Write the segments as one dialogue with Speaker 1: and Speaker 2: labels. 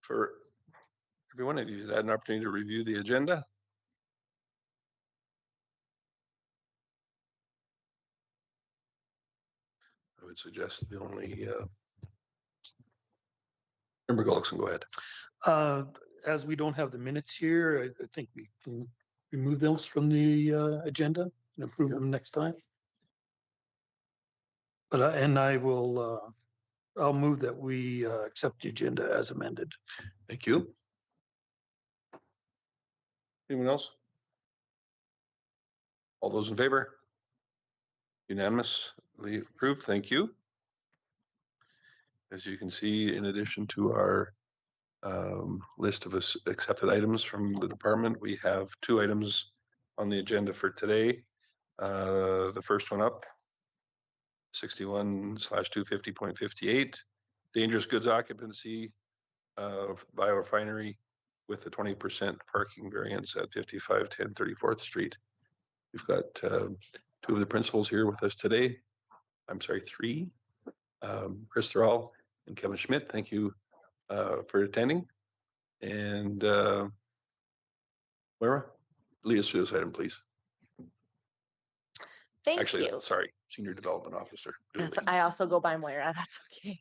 Speaker 1: For everyone, have you had an opportunity to review the agenda? I would suggest the only Member Gullickson, go ahead.
Speaker 2: As we don't have the minutes here, I think we can remove those from the agenda and approve them next time. But I will, I'll move that we accept the agenda as amended.
Speaker 1: Thank you. Anyone else? All those in favor? Unanimously approved. Thank you. As you can see, in addition to our list of accepted items from the department, we have 2 items on the agenda for today. The first one up, 61/250.58, dangerous goods occupancy of biorefinery with a 20% parking variance at 5510 34th Street. We've got 2 of the principals here with us today. I'm sorry, 3. Chris Thrall and Kevin Schmidt, thank you for attending. And Laura, lead us through this item, please.
Speaker 3: Thank you.
Speaker 1: Sorry, Senior Development Officer.
Speaker 3: I also go by Moira, that's okay.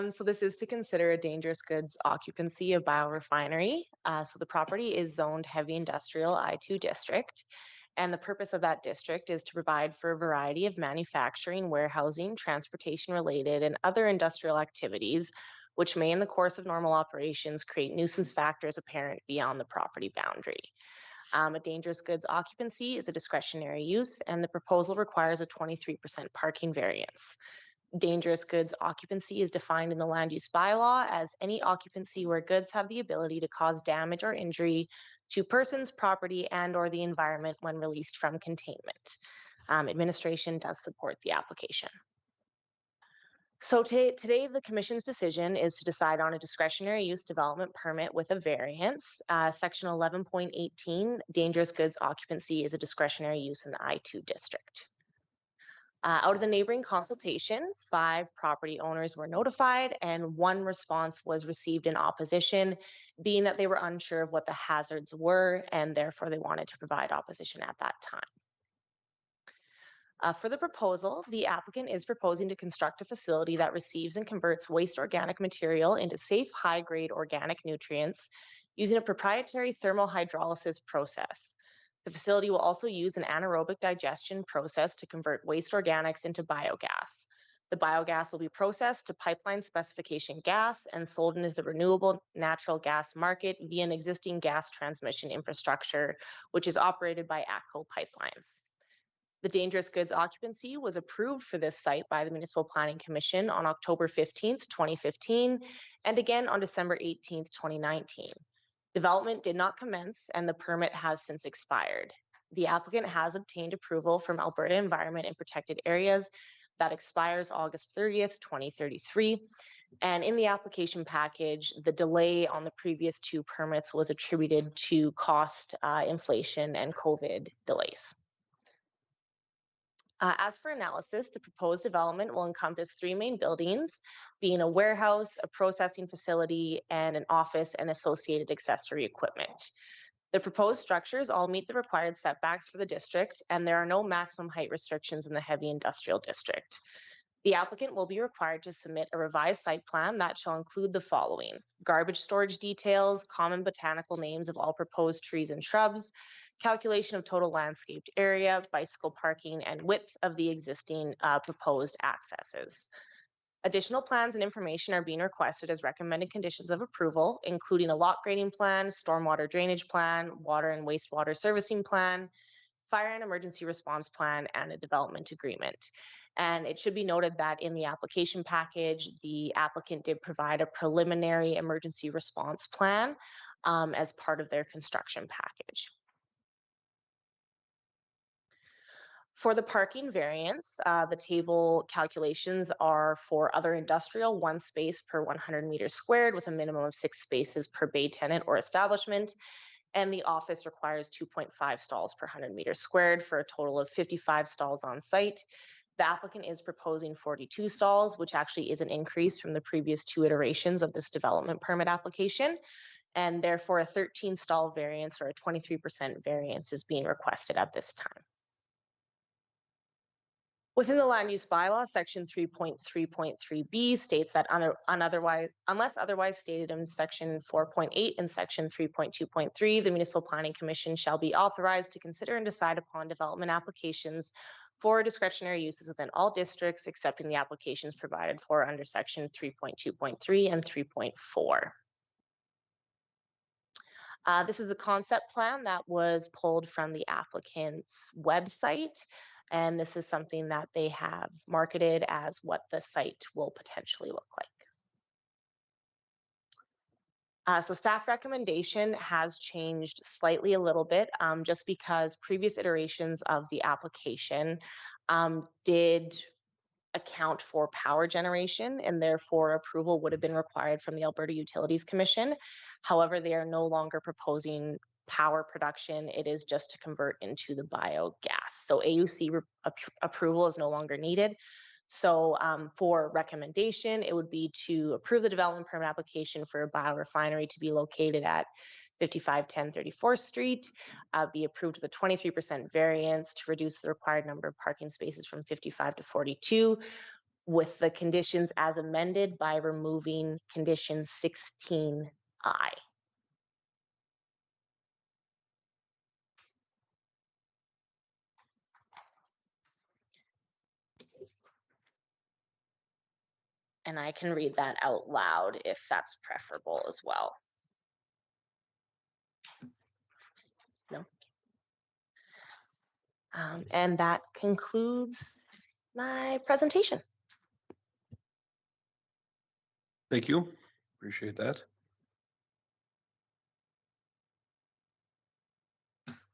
Speaker 3: So this is to consider a dangerous goods occupancy of biorefinery. So the property is zoned heavy industrial I2 district. And the purpose of that district is to provide for a variety of manufacturing, warehousing, transportation related, and other industrial activities, which may in the course of normal operations create nuisance factors apparent beyond the property boundary. A dangerous goods occupancy is a discretionary use, and the proposal requires a 23% parking variance. Dangerous goods occupancy is defined in the land use bylaw as any occupancy where goods have the ability to cause damage or injury to persons, property, and or the environment when released from containment. Administration does support the application. So today the Commission's decision is to decide on a discretionary use development permit with a variance. Section 11.18, dangerous goods occupancy is a discretionary use in the I2 district. Out of the neighboring consultation, 5 property owners were notified and 1 response was received in opposition, being that they were unsure of what the hazards were and therefore they wanted to provide opposition at that time. For the proposal, the applicant is proposing to construct a facility that receives and converts waste organic material into safe, high-grade organic nutrients using a proprietary thermal hydrolysis process. The facility will also use an anaerobic digestion process to convert waste organics into biogas. The biogas will be processed to pipeline specification gas and sold into the renewable natural gas market via an existing gas transmission infrastructure, which is operated by ATCO Pipelines. The dangerous goods occupancy was approved for this site by the Municipal Planning Commission on October 15th, 2015, and again on December 18th, 2019. Development did not commence and the permit has since expired. The applicant has obtained approval from Alberta Environment and Protected Areas that expires August 30th, 2033. And in the application package, the delay on the previous 2 permits was attributed to cost inflation and COVID delays. As for analysis, the proposed development will encompass 3 main buildings, being a warehouse, a processing facility, and an office and associated accessory equipment. The proposed structures all meet the required setbacks for the district, and there are no maximum height restrictions in the heavy industrial district. The applicant will be required to submit a revised site plan that shall include the following: garbage storage details, common botanical names of all proposed trees and shrubs, calculation of total landscaped area, bicycle parking, and width of the existing proposed accesses. Additional plans and information are being requested as recommended conditions of approval, including a lot grading plan, stormwater drainage plan, water and wastewater servicing plan, fire and emergency response plan, and a development agreement. And it should be noted that in the application package, the applicant did provide a preliminary emergency response plan as part of their construction package. For the parking variance, the table calculations are for other industrial, 1 space per 100 meters squared with a minimum of 6 spaces per bay tenant or establishment. And the office requires 2.5 stalls per 100 meters squared for a total of 55 stalls on site. The applicant is proposing 42 stalls, which actually is an increase from the previous 2 iterations of this development permit application. And therefore a 13 stall variance or a 23% variance is being requested at this time. Within the land use bylaw, section 3.3.3b states that unless otherwise stated in section 4.8 and section 3.2.3, the Municipal Planning Commission shall be authorized to consider and decide upon development applications for discretionary uses within all districts, excepting the applications provided for under section 3.2.3 and 3.4. This is a concept plan that was pulled from the applicant's website. And this is something that they have marketed as what the site will potentially look like. So staff recommendation has changed slightly a little bit, just because previous iterations of the application did account for power generation, and therefore approval would have been required from the Alberta Utilities Commission. However, they are no longer proposing power production. It is just to convert into the biogas. So AUC approval is no longer needed. So for recommendation, it would be to approve the development permit application for a biorefinery to be located at 5510 34th Street, be approved with a 23% variance to reduce the required number of parking spaces from 55 to 42, with the conditions as amended by removing condition 16I. And I can read that out loud if that's preferable as well. No. And that concludes my presentation.
Speaker 1: Thank you. Appreciate that.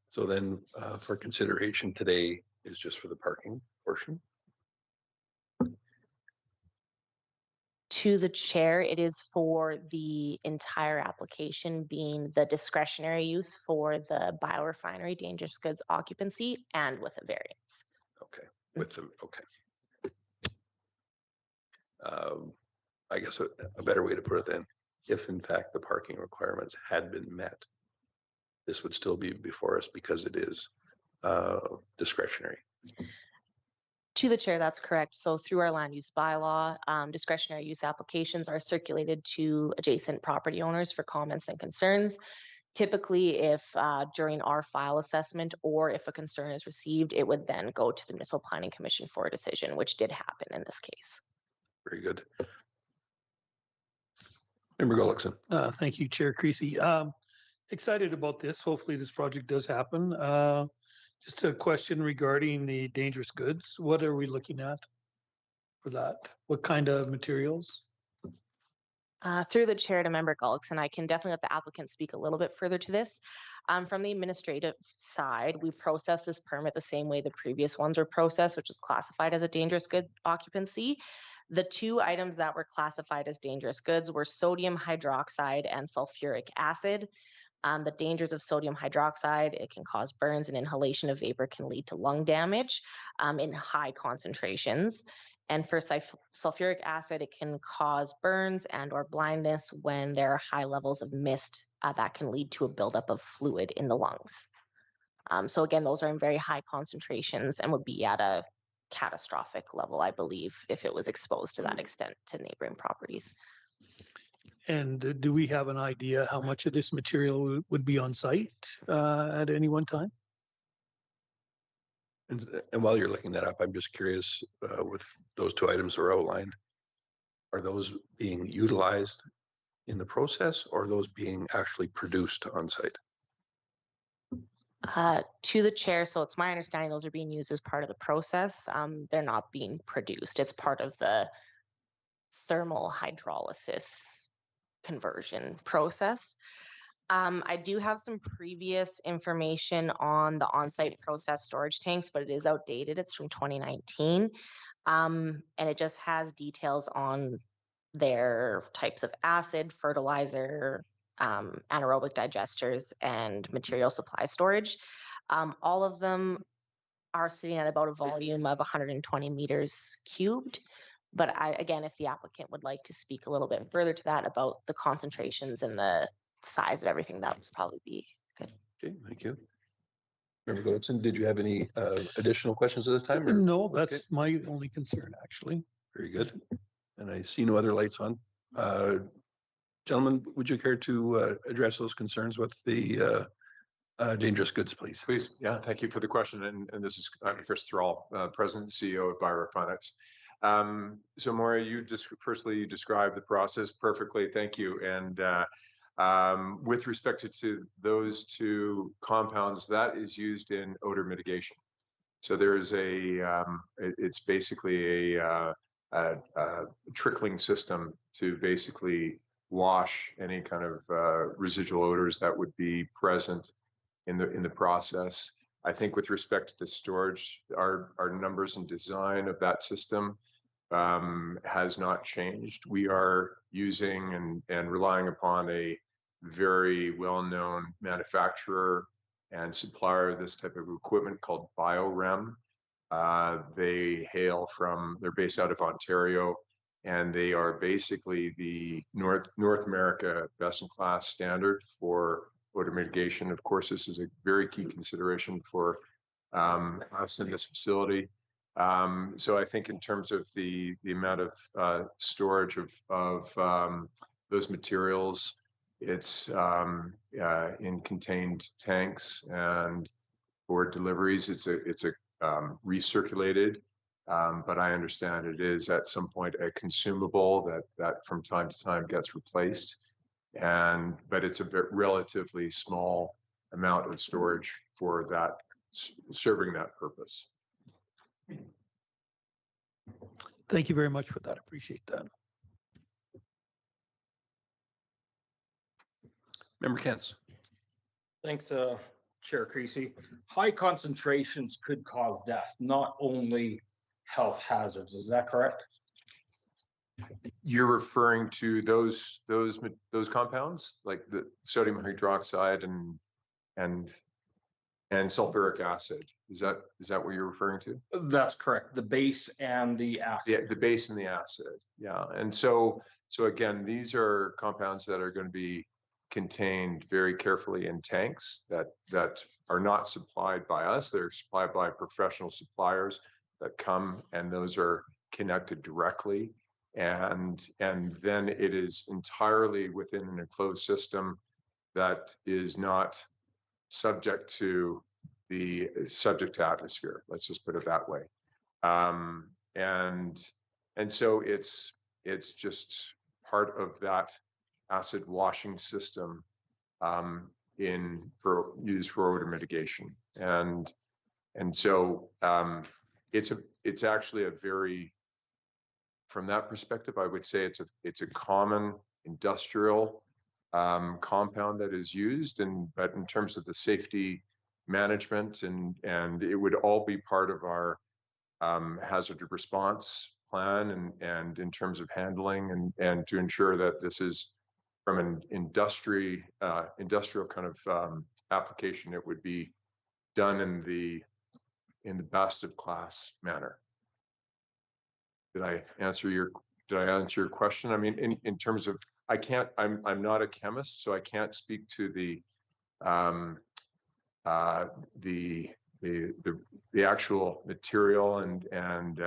Speaker 1: So then for consideration today is just for the parking portion.
Speaker 3: To the chair, it is for the entire application, being the discretionary use for the biorefinery dangerous goods occupancy and with a variance.
Speaker 1: Okay, with the, okay. I guess a better way to put it then, if in fact the parking requirements had been met, this would still be before us because it is discretionary.
Speaker 3: To the chair, that's correct. So through our land use bylaw, discretionary use applications are circulated to adjacent property owners for comments and concerns. Typically, if during our file assessment or if a concern is received, it would then go to the Municipal Planning Commission for a decision, which did happen in this case.
Speaker 1: Very good. Member Gullickson.
Speaker 2: Thank you, Chair Creasy. Excited about this. Hopefully this project does happen. Just a question regarding the dangerous goods. What are we looking at for that? What kind of materials?
Speaker 3: Through the chair to Member Gullickson, I can definitely let the applicant speak a little bit further to this. From the administrative side, we process this permit the same way the previous ones were processed, which is classified as a dangerous good occupancy. The 2 items that were classified as dangerous goods were sodium hydroxide and sulfuric acid. The dangers of sodium hydroxide, it can cause burns, and inhalation of vapor can lead to lung damage in high concentrations. And for sulfuric acid, it can cause burns and or blindness when there are high levels of mist that can lead to a buildup of fluid in the lungs. So again, those are in very high concentrations and would be at a catastrophic level, I believe, if it was exposed to that extent to neighboring properties.
Speaker 2: And do we have an idea how much of this material would be on site at any one time?
Speaker 1: And while you're looking that up, I'm just curious, with those 2 items that were outlined, are those being utilized in the process or are those being actually produced on site?
Speaker 3: To the chair, so it's my understanding those are being used as part of the process. They're not being produced. It's part of the thermal hydrolysis conversion process. I do have some previous information on the on-site process storage tanks, but it is outdated. It's from 2019. And it just has details on their types of acid, fertilizer, anaerobic digesters, and material supply storage. All of them are sitting at about a volume of 120 meters cubed. But again, if the applicant would like to speak a little bit further to that about the concentrations and the size of everything, that would probably be good.
Speaker 1: Okay, thank you. Member Goodson, did you have any additional questions at this time? Or?
Speaker 2: No, that's
Speaker 1: Okay,
Speaker 2: my only concern, actually.
Speaker 1: very good. And I see no other lights on. Gentlemen, would you care to address those concerns with the dangerous goods, please?
Speaker 4: Please, yeah, thank you for the question. And this is, I'm Chris Thrall, President and CEO of Biorefinex. So Maura, you just firstly, you described the process perfectly. Thank you. And with respect to those two compounds, that is used in odor mitigation. So there's it's basically a trickling system to basically wash any kind of residual odors that would be present in the process. I think with respect to the storage, our numbers and design of that system has not changed. We are using and relying upon a very well-known manufacturer and supplier of this type of equipment called BioRem. They're based out of Ontario, and they are basically the North America best-in-class standard for odor mitigation. Of course, this is a very key consideration for us in this facility. So I think in terms of the amount of storage of those materials, it's in contained tanks, and for deliveries, it's recirculated. But I understand it is at some point a consumable that from time to time gets replaced. But it's a relatively small amount of storage for that, serving that purpose.
Speaker 2: Thank you very much for that. Appreciate that.
Speaker 1: Member Kentz.
Speaker 5: Thanks, Chair Creasy. High concentrations could cause death, not only health hazards. Is that correct?
Speaker 4: You're referring to those compounds, like the sodium hydroxide and sulfuric acid. Is that what you're referring to?
Speaker 5: That's correct. The base and the acid.
Speaker 4: Yeah, the base and the acid. Yeah, and so again, these are compounds that are going to be contained very carefully in tanks that are not supplied by us. They're supplied by professional suppliers that come, and those are connected directly. And then it is entirely within an enclosed system that is not subject to atmosphere. Let's just put it that way. And so it's just part of that acid washing system used for odor mitigation. And so it's actually a very, from that perspective, I would say it's a common industrial compound that is used, but in terms of the safety management and it would all be part of our hazard response plan and in terms of handling and to ensure that this is from an industrial kind of application, it would be done in the best of class manner. Did I answer your question? I mean, in terms of, I'm not a chemist, so I can't speak to the actual material and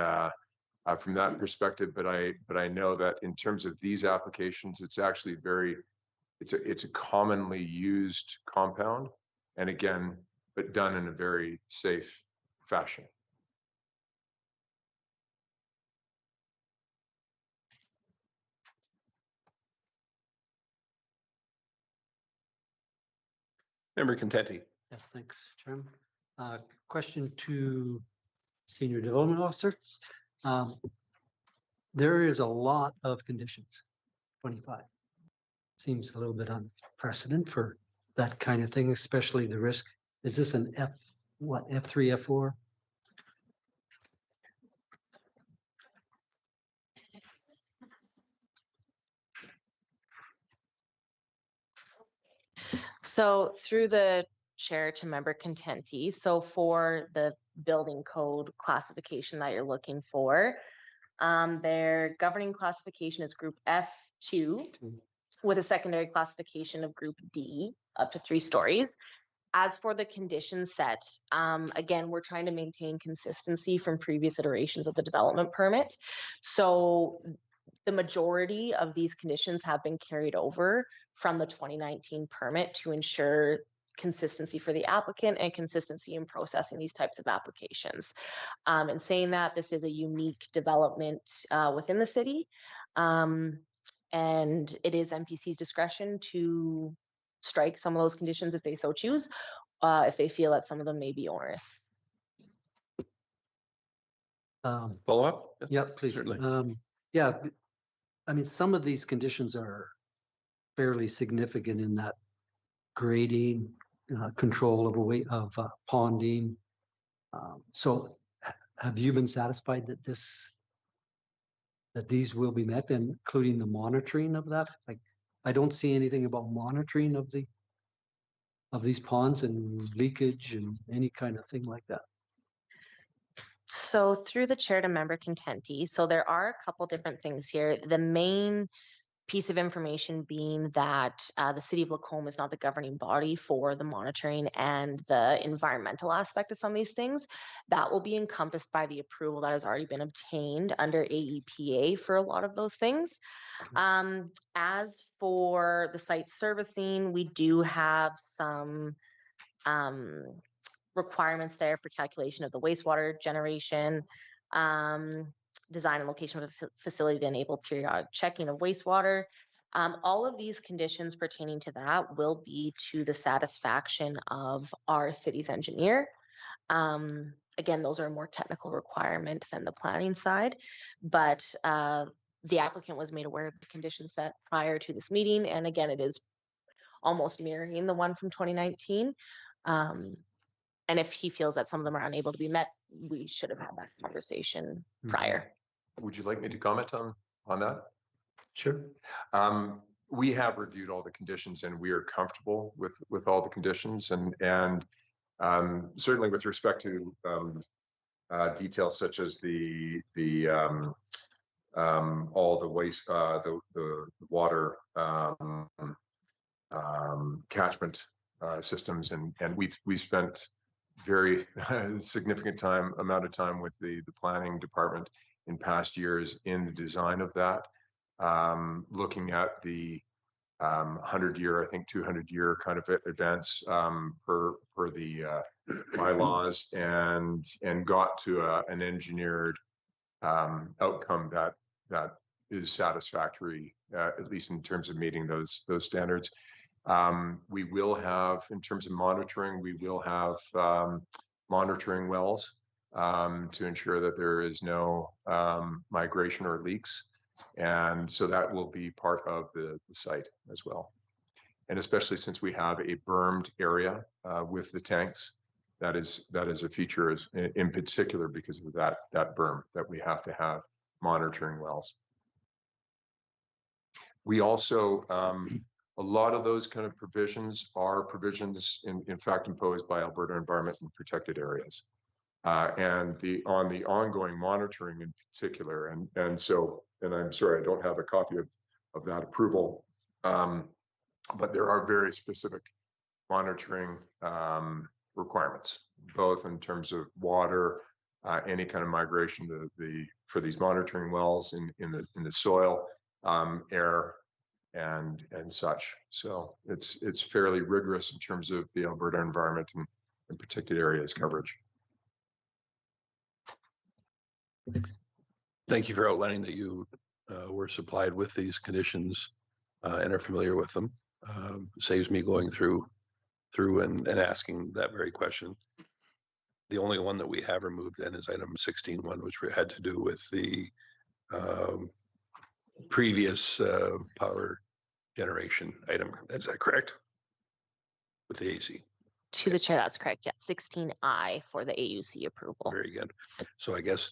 Speaker 4: from that perspective, but I know that in terms of these applications, it's actually it's a commonly used compound, and again, but done in a very safe fashion.
Speaker 1: Member Contenti.
Speaker 6: Yes, thanks, Chairman. Question to Senior Development Officer. There is a lot of conditions, 25. Seems a little bit unprecedented for that kind of thing, especially the risk. Is this an F3, F4?
Speaker 3: So through the Chair to Member Contenti. So for the building code classification that you're looking for, their governing classification is Group F2 with a secondary classification of Group D up to 3 stories. As for the condition set, again, we're trying to maintain consistency from previous iterations of the development permit. So the majority of these conditions have been carried over from the 2019 permit to ensure consistency for the applicant and consistency in processing these types of applications. And saying that, this is a unique development within the city. And it is MPC's discretion to strike some of those conditions if they so choose, if they feel that some of them may be onerous.
Speaker 1: Follow up?
Speaker 6: Yeah, please.
Speaker 1: Certainly.
Speaker 6: Yeah, I mean, some of these conditions are fairly significant in that grading, control of ponding. So have you been satisfied that these will be met, including the monitoring of that? Like, I don't see anything about monitoring of these ponds and leakage and any kind of thing like that.
Speaker 3: So through the chair to Member Contenti, so there are a couple different things here. The main piece of information being that the city of Lacombe is not the governing body for the monitoring and the environmental aspect of some of these things. That will be encompassed by the approval that has already been obtained under AEPA for a lot of those things. As for the site servicing, we do have some requirements there for calculation of the wastewater generation, design and location of a facility to enable periodic checking of wastewater. All of these conditions pertaining to that will be to the satisfaction of our city's engineer. Again, those are a more technical requirement than the planning side, but the applicant was made aware of the conditions set prior to this meeting. And again, it is almost mirroring the one from 2019. And if he feels that some of them are unable to be met, we should have had that conversation prior.
Speaker 4: Would you like me to comment on that?
Speaker 6: Sure.
Speaker 4: We have reviewed all the conditions and we are comfortable with all the conditions and certainly with respect to details such as all the waste, the water catchment systems, and we spent very significant amount of time with the planning department in past years in the design of that, looking at the 100-year, I think 200-year kind of events per the bylaws, and got to an engineered outcome that is satisfactory, at least in terms of meeting those standards. We will have, in terms of monitoring, we will have monitoring wells to ensure that there is no migration or leaks. And so that will be part of the site as well. And especially since we have a bermed area with the tanks, that is a feature in particular because of that berm that we have to have monitoring wells. We also, a lot of those kind of provisions are provisions in fact imposed by Alberta Environment and Protected Areas. And on the ongoing monitoring in particular, and I'm sorry, I don't have a copy of that approval, but there are very specific monitoring requirements, both in terms of water, any kind of migration for these monitoring wells in the soil, air, and such. So it's fairly rigorous in terms of the Alberta Environment and Protected Areas coverage.
Speaker 1: Thank you for outlining that you were supplied with these conditions and are familiar with them. Saves me going through and asking that very question. The only one that we have removed then is item 16.1, which had to do with the previous power generation item. Is that correct? With the AC?
Speaker 3: To the chair, that's correct. Yeah, 16I for the AUC approval.
Speaker 1: Very good. So I guess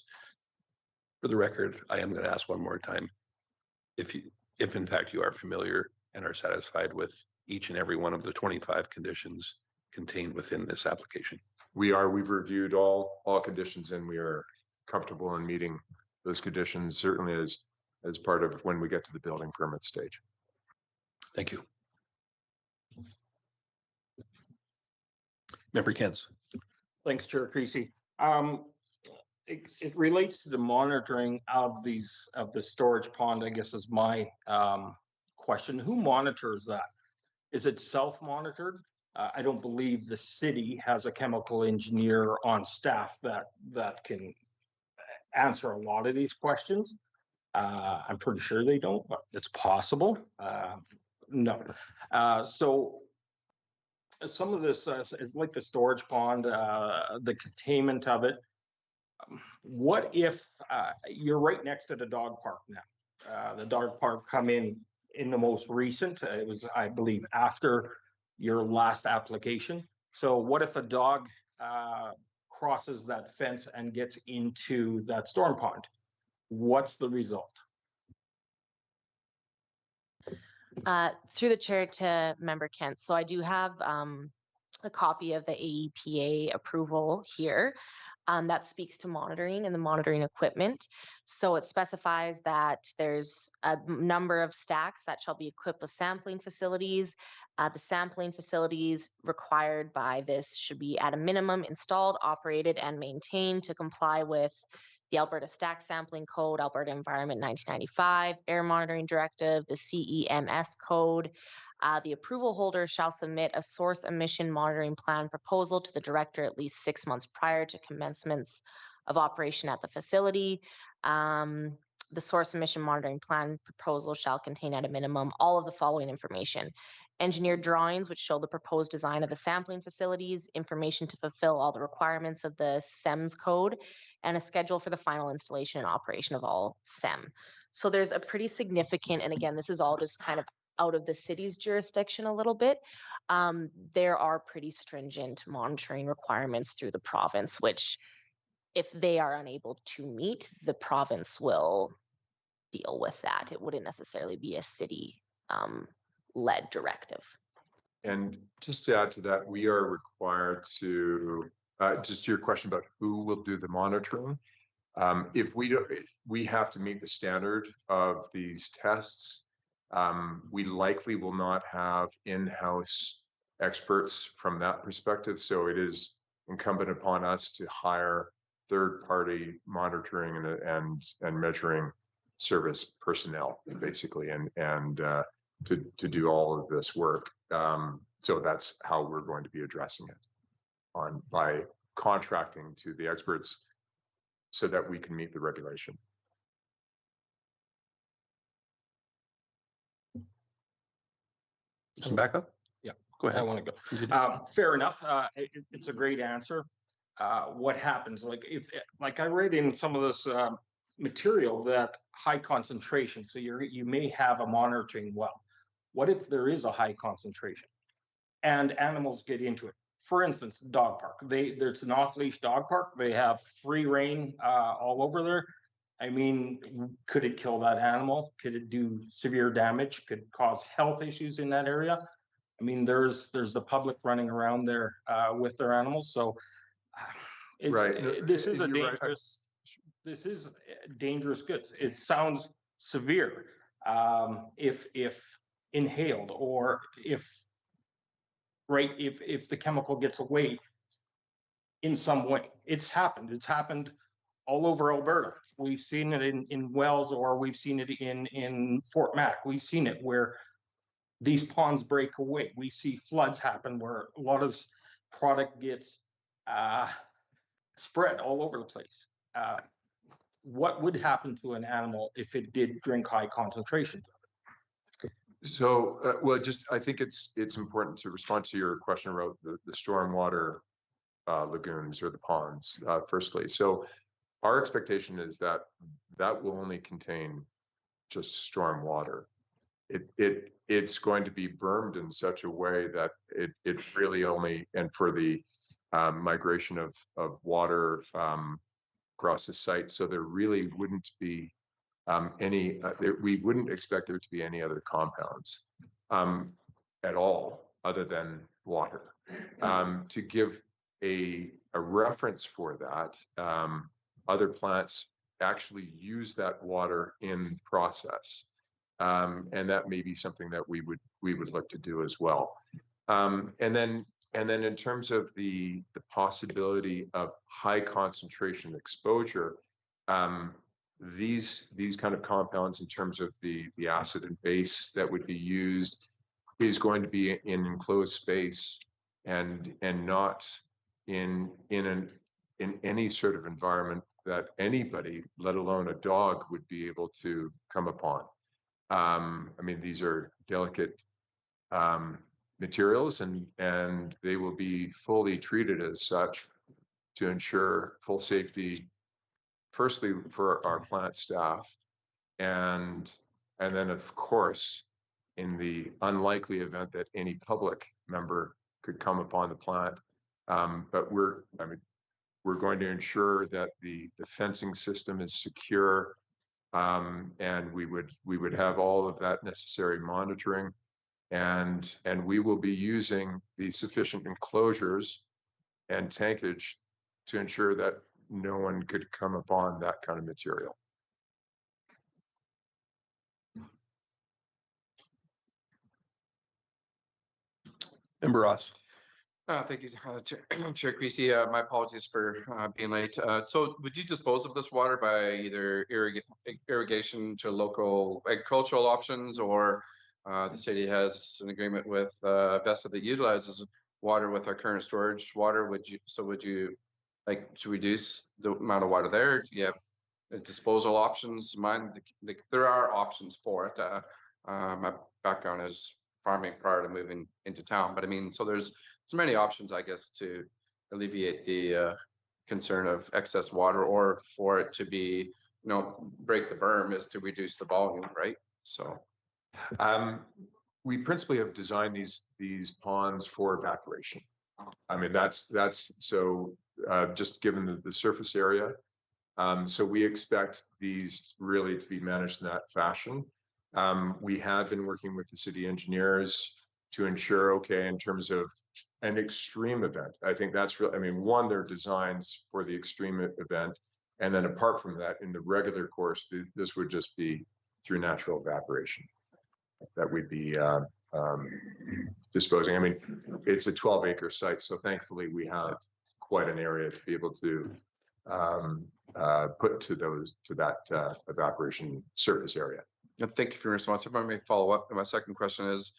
Speaker 1: for the record, I am going to ask one more time. If in fact you are familiar and are satisfied with each and every one of the 25 conditions contained within this application.
Speaker 4: We've reviewed all conditions and we are comfortable in meeting those conditions, certainly as part of when we get to the building permit stage.
Speaker 1: Thank you. Member Kents.
Speaker 5: Thanks, Chair Creasy. It relates to the monitoring of the storage pond, I guess is my question. Who monitors that? Is it self-monitored? I don't believe the city has a chemical engineer on staff that can answer a lot of these questions. I'm pretty sure they don't, but it's possible. No. So some of this is like the storage pond, the containment of it. What if you're right next to the dog park now? The dog park come in the most recent, it was, I believe, after your last application. So what if a dog crosses that fence and gets into that storm pond? What's the result?
Speaker 3: Through the chair to Member Kent. So I do have a copy of the AEPA approval here that speaks to monitoring and the monitoring equipment. So it specifies that there's a number of stacks that shall be equipped with sampling facilities. The sampling facilities required by this should be at a minimum installed, operated, and maintained to comply with the Alberta Stack Sampling Code, Alberta Environment 1995, Air Monitoring Directive, the CEMS Code. The approval holder shall submit a source emission monitoring plan proposal to the director at least 6 months prior to commencements of operation at the facility. The source emission monitoring plan proposal shall contain at a minimum all of the following information: engineered drawings which show the proposed design of the sampling facilities, information to fulfill all the requirements of the CEMS code, and a schedule for the final installation and operation of all SEM. So there's a pretty significant, and again, this is all just kind of out of the city's jurisdiction a little bit. There are pretty stringent monitoring requirements through the province, which if they are unable to meet, the province will deal with that. It wouldn't necessarily be a city led directive.
Speaker 4: And just to add to that, we are required to, just to your question about who will do the monitoring. If we don't, we have to meet the standard of these tests. We likely will not have in-house experts from that perspective. So it is incumbent upon us to hire third-party monitoring and measuring service personnel, basically, and to do all of this work. So that's how we're going to be addressing it, by contracting to the experts so that we can meet the regulation.
Speaker 1: Some backup?
Speaker 5: Yeah,
Speaker 1: go ahead.
Speaker 5: I want to go. Fair enough. It's a great answer. What happens, like I read in some of this material that high concentration, so you may have a monitoring well. What if there is a high concentration and animals get into it? For instance, dog park. There's an off-leash dog park. They have free reign all over there. I mean, could it kill that animal? Could it do severe damage? Could it cause health issues in that area? I mean, there's the public running around there with their animals. So it's,
Speaker 4: right.
Speaker 5: This is a dangerous. This is dangerous goods. It sounds severe if inhaled, or if the chemical gets away in some way. It's happened all over Alberta. We've seen it in Wells, or we've seen it in Fort Mac. We've seen it where these ponds break away. We see floods happen where a lot of product gets spread all over the place. What would happen to an animal if it did drink high concentrations of it?
Speaker 4: So, well, I think it's important to respond to your question about the stormwater lagoons or the ponds, firstly. So our expectation is that will only contain just storm water. It's going to be bermed in such a way that it really only, and for the migration of water across the site, so there really wouldn't be we wouldn't expect there to be any other compounds at all other than water. To give a reference for that, other plants actually use that water in process. And that may be something that we would look to do as well. And then in terms of the possibility of high concentration exposure, these kind of compounds in terms of the acid and base that would be used is going to be in enclosed space and not in any sort of environment that anybody, let alone a dog, would be able to come upon. I mean, these are delicate materials, and they will be fully treated as such to ensure full safety, firstly for our plant staff, and then of course, in the unlikely event that any public member could come upon the plant. But we're going to ensure that the fencing system is secure, and we would have all of that necessary monitoring, and we will be using the sufficient enclosures and tankage to ensure that no one could come upon that kind of material.
Speaker 1: Member Ross.
Speaker 7: Thank you, Chair Creasy. My apologies for being late. So would you dispose of this water by either irrigation to local agricultural options, or the city has an agreement with Vesta that utilizes water with our current storage water? Would you like to reduce the amount of water there? Do you have disposal options in mind? There are options for it. My background is farming prior to moving into town, but I mean, so there's so many options, I guess, to alleviate the concern of excess water, or for it to be, break the berm, is to reduce the volume, right? So
Speaker 4: we principally have designed these ponds for evaporation. I mean, that's so just given the surface area. So we expect these really to be managed in that fashion. We have been working with the city engineers to ensure, okay, in terms of an extreme event, I think that's real. I mean, one, they're designs for the extreme event, and then apart from that, in the regular course, this would just be through natural evaporation that we'd be disposing. I mean, it's a 12-acre site, so thankfully we have quite an area to be able to put to that evaporation surface area.
Speaker 7: thank you for your response. If I may follow up, and my second question is,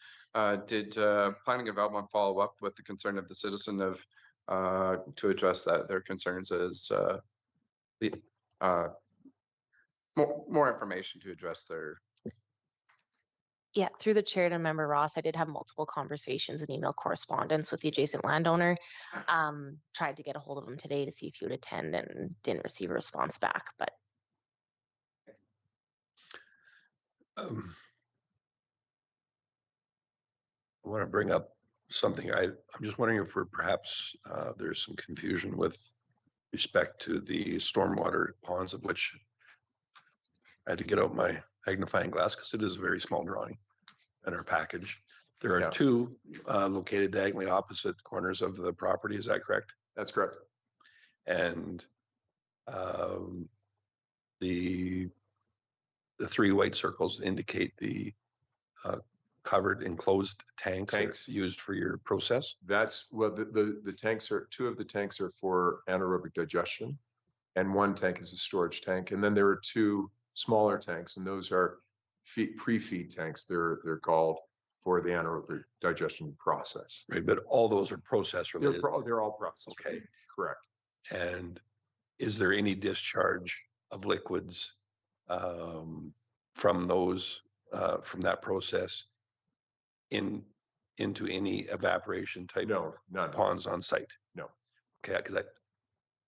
Speaker 7: did planning and development follow up with the concern of the citizen of to address their concerns as more information to address their?
Speaker 3: Yeah, through the chair to member Ross, I did have multiple conversations and email correspondence with the adjacent landowner. Tried to get a hold of him today to see if he would attend, and didn't receive a response back, but
Speaker 1: I want to bring up something. I'm just wondering if perhaps there's some confusion with respect to the stormwater ponds, of which I had to get out my magnifying glass because it is a very small drawing in our package. There are two located diagonally opposite corners of the property. Is that correct?
Speaker 4: That's correct.
Speaker 1: And the three white circles indicate the covered enclosed tanks used for your process.
Speaker 4: That's the tanks are, two of the tanks are for anaerobic digestion, and one tank is a storage tank, and then there are two smaller tanks, and those are pre-feed tanks. They're called, for the anaerobic digestion process.
Speaker 1: Right, but all those are process related.
Speaker 4: They're all process.
Speaker 1: Okay,
Speaker 4: correct.
Speaker 1: And is there any discharge of liquids from those from that process into any evaporation type
Speaker 4: none.
Speaker 1: ponds on site?
Speaker 4: No.
Speaker 1: Okay, because I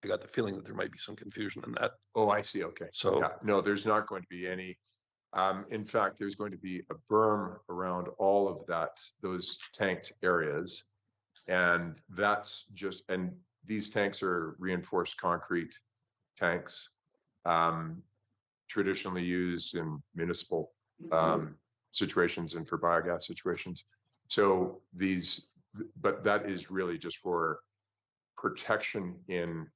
Speaker 1: got the feeling that there might be some confusion in that.
Speaker 4: Oh, I see. Okay.
Speaker 1: So
Speaker 4: no, there's not going to be any. In fact, there's going to be a berm around all of those tanked areas, and that's just, and these tanks are reinforced concrete tanks, traditionally used in municipal situations and for biogas situations. So these but that is really just for protection in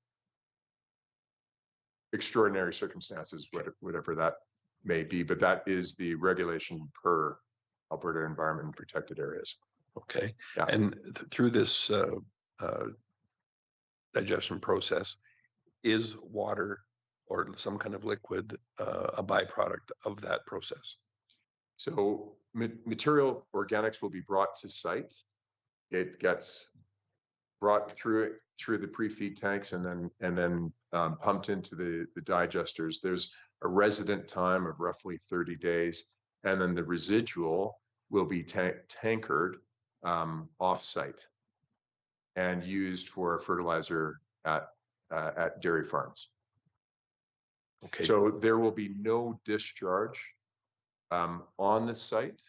Speaker 4: extraordinary circumstances, whatever that may be. But that is the regulation per Alberta Environment Protected Areas.
Speaker 1: Okay.
Speaker 4: Yeah.
Speaker 1: And through this digestion process, is water or some kind of liquid a byproduct of that process?
Speaker 4: So material organics will be brought to site. It gets brought through the pre-feed tanks and then pumped into the digesters. There's a resident time of roughly 30 days, and then the residual will be tankered off-site and used for fertilizer at dairy farms.
Speaker 1: Okay.
Speaker 4: So there will be no discharge on the site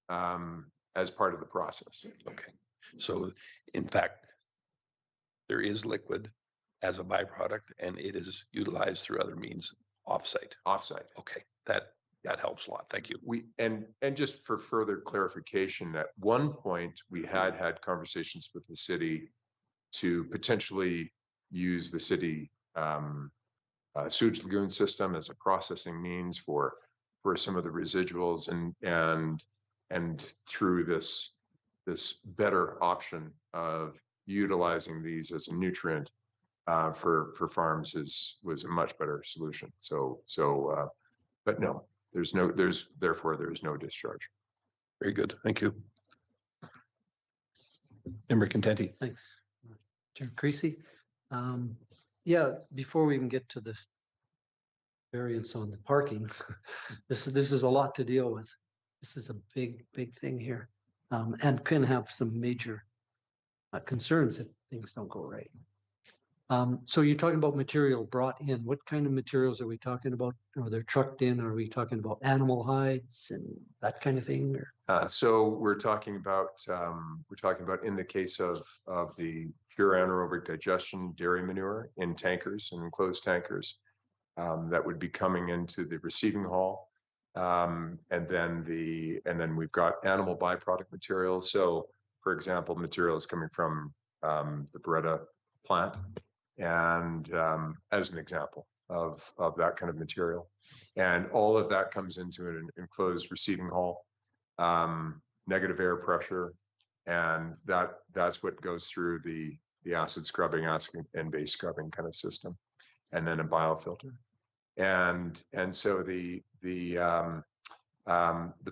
Speaker 4: as part of the process.
Speaker 1: Okay. So in fact, there is liquid as a byproduct, and it is utilized through other means offsite.
Speaker 4: Offsite.
Speaker 1: Okay, that helps a lot. Thank you.
Speaker 4: And just for further clarification, at one point we had conversations with the city to potentially use the city sewage lagoon system as a processing means for some of the residuals, and through this better option of utilizing these as a nutrient for farms was a much better solution. But no, therefore there is no discharge.
Speaker 1: Very good. Thank you. Member Contenti.
Speaker 6: Thanks. Chair Creasy. Yeah, before we even get to the variance on the parking, this is a lot to deal with. This is a big thing here, and can have some major concerns if things don't go right. So you're talking about material brought in. What kind of materials are we talking about? Are they trucked in? Are we talking about animal hides and that kind of thing? Or?
Speaker 4: So we're talking about in the case of the pure anaerobic digestion dairy manure in tankers and enclosed tankers that would be coming into the receiving hall, and then we've got animal byproduct materials. So, for example, materials coming from the Beretta plant, and as an example of that kind of material, and all of that comes into an enclosed receiving hall, negative air pressure, and that's what goes through the acid scrubbing, acid and base scrubbing kind of system, and then a biofilter, and so the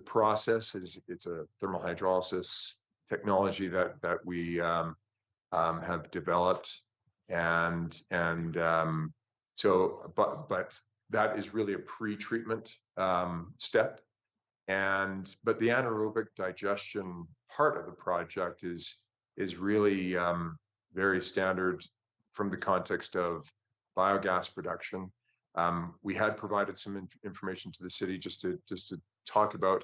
Speaker 4: process it's a thermal hydrolysis technology that we have developed. And so, but that is really a pre-treatment step. But the anaerobic digestion part of the project is really very standard from the context of biogas production. We had provided some information to the city just to talk about.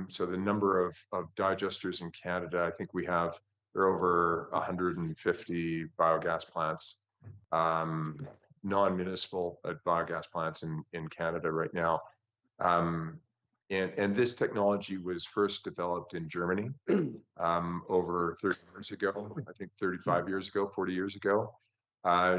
Speaker 4: So the number of digesters in Canada, I think there are over 150 biogas plants, non-municipal biogas plants in Canada right now. And this technology was first developed in Germany over 30 years ago, I think 35 years ago, 40 years ago.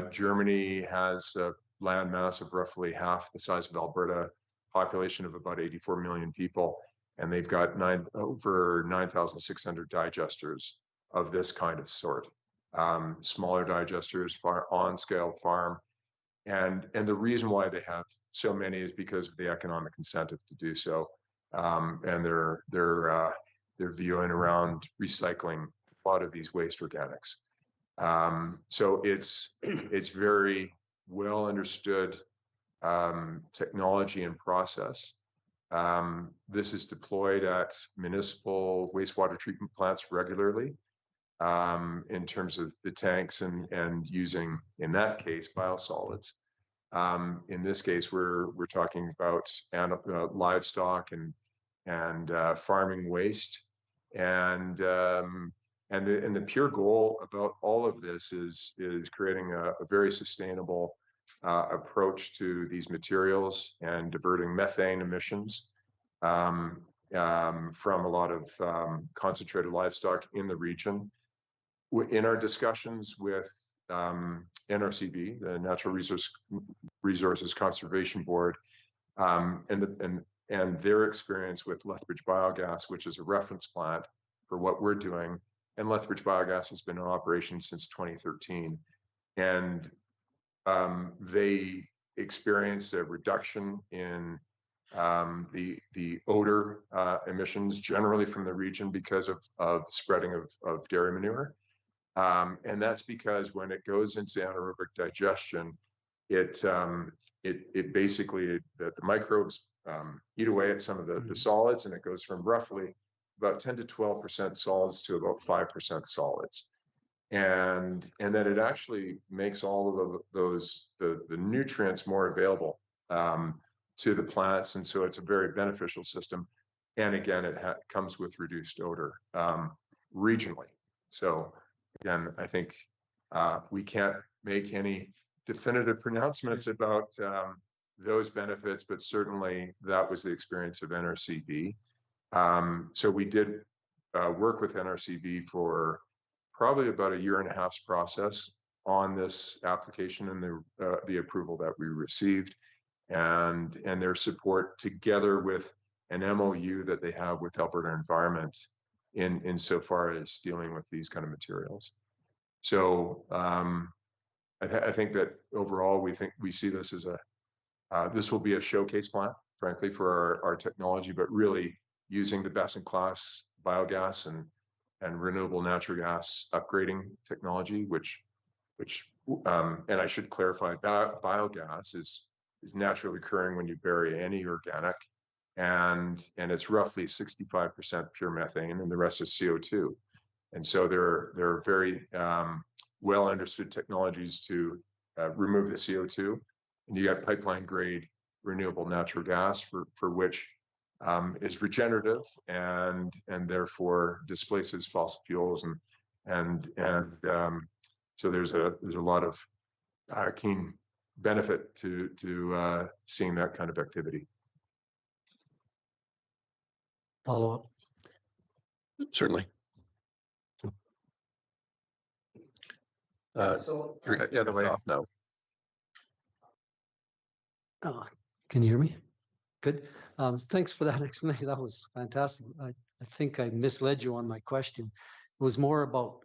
Speaker 4: Germany has a land mass of roughly half the size of Alberta, population of about 84 million people, and they've got over 9,600 digesters of this kind of sort, smaller digesters, on-scale farm, and the reason why they have so many is because of the economic incentive to do so, and they're viewing around recycling a lot of these waste organics. So it's very well understood technology and process. This is deployed at municipal wastewater treatment plants regularly in terms of the tanks and using, in that case, biosolids. In this case, we're talking about livestock and farming waste, and the pure goal about all of this is creating a very sustainable approach to these materials and diverting methane emissions, from a lot of concentrated livestock in the region. In our discussions with NRCB, the Natural Resources Conservation Board, and their experience with Lethbridge Biogas, which is a reference plant for what we're doing. And Lethbridge Biogas has been in operation since 2013. And they experienced a reduction in the odor emissions generally from the region because of spreading of dairy manure. And that's because when it goes into anaerobic digestion, it basically, the microbes eat away at some of the solids, and it goes from roughly about 10 to 12% solids to about 5% solids. And then it actually makes all of the nutrients more available to the plants. And so it's a very beneficial system. And again, it comes with reduced odor regionally. So again, I think we can't make any definitive pronouncements about those benefits, but certainly that was the experience of NRCB. So we did work with NRCB for probably about a 1.5 years process on this application and the approval that we received, and their support together with an MOU that they have with Alberta Environment insofar as dealing with these kind of materials. So I think that overall we see this as this will be a showcase plant, frankly, for our technology, but really using the best in class biogas and renewable natural gas upgrading technology, which and I should clarify, biogas is naturally occurring when you bury any organic, and it's roughly 65% pure methane, and the rest is CO2. And so they're very well understood technologies to remove the CO2, and you got pipeline grade renewable natural gas for which is regenerative and therefore displaces fossil fuels, and so there's a lot of keen benefit to seeing that kind of activity.
Speaker 6: Follow up.
Speaker 1: Certainly.
Speaker 6: So
Speaker 1: You're the other way off now.
Speaker 6: can you hear me? Good. Thanks for that explanation. That was fantastic. I think I misled you on my question. It was more about,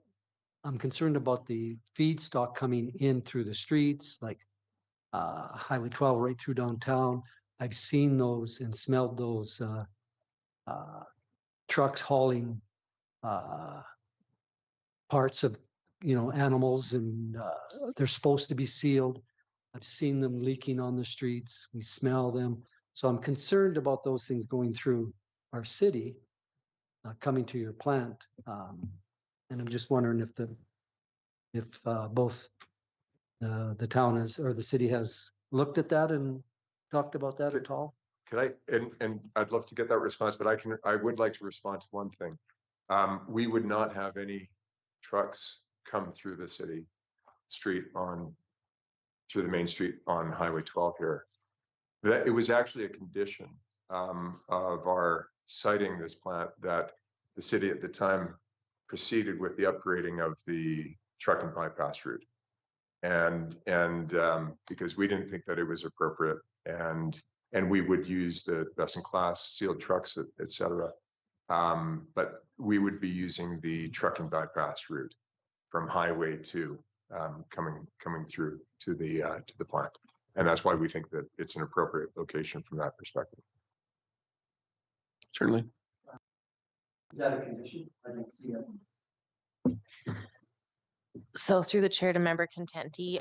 Speaker 6: I'm concerned about the feedstock coming in through the streets, like Highway 12 right through downtown. I've seen those and smelled those trucks hauling parts of, animals, and they're supposed to be sealed. I've seen them leaking on the streets. We smell them. So I'm concerned about those things going through our city, coming to your plant. And I'm just wondering if both the town or the city has looked at that and talked about that at all.
Speaker 4: Could I, and I'd love to get that response, but I would like to respond to one thing. We would not have any trucks come through the city street through the main street on Highway 12 here. That it was actually a condition of our siting this plant that the city at the time proceeded with the upgrading of the truck and bypass route, and because we didn't think that it was appropriate, and we would use the best in class sealed trucks, et cetera. But we would be using the truck and bypass route from Highway 2 coming through to the plant. And that's why we think that it's an appropriate location from that perspective.
Speaker 1: Certainly.
Speaker 6: Is that a condition? I didn't see it.
Speaker 3: So through the chair to member Contenti,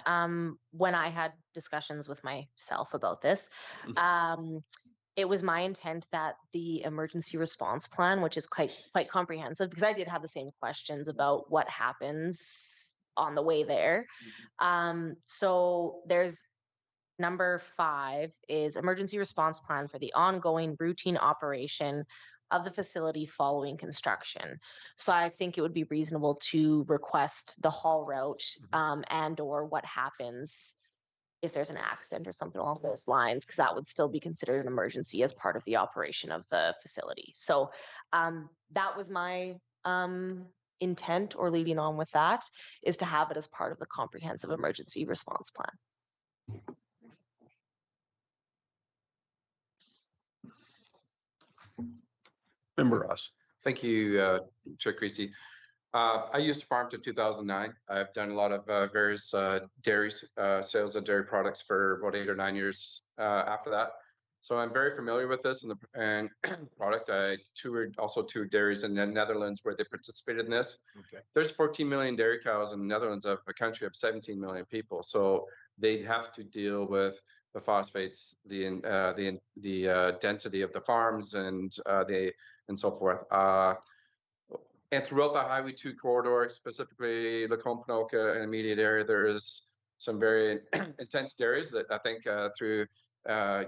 Speaker 3: when I had discussions with myself about this, it was my intent that the emergency response plan, which is quite comprehensive, because I did have the same questions about what happens on the way there. So there's number 5 is emergency response plan for the ongoing routine operation of the facility following construction. So I think it would be reasonable to request the haul route and or what happens if there's an accident or something along those lines, because that would still be considered an emergency as part of the operation of the facility. So that was my intent, or leading on with that, is to have it as part of the comprehensive emergency response plan.
Speaker 1: Member Ross.
Speaker 7: Thank you, Chair Creasy. I used to farm to 2009. I've done a lot of various dairy sales of dairy products for about 8 or 9 years after that. So I'm very familiar with this and product. I also toured dairies in the Netherlands where they participated in this.
Speaker 4: Okay.
Speaker 7: There's 14 million dairy cows in the Netherlands, of a country of 17 million people. So they'd have to deal with the phosphates, the density of the farms, and so forth. And throughout the Highway 2 corridor, specifically Lacombe, Ponoka, and immediate area, there is some very intense dairies that I think through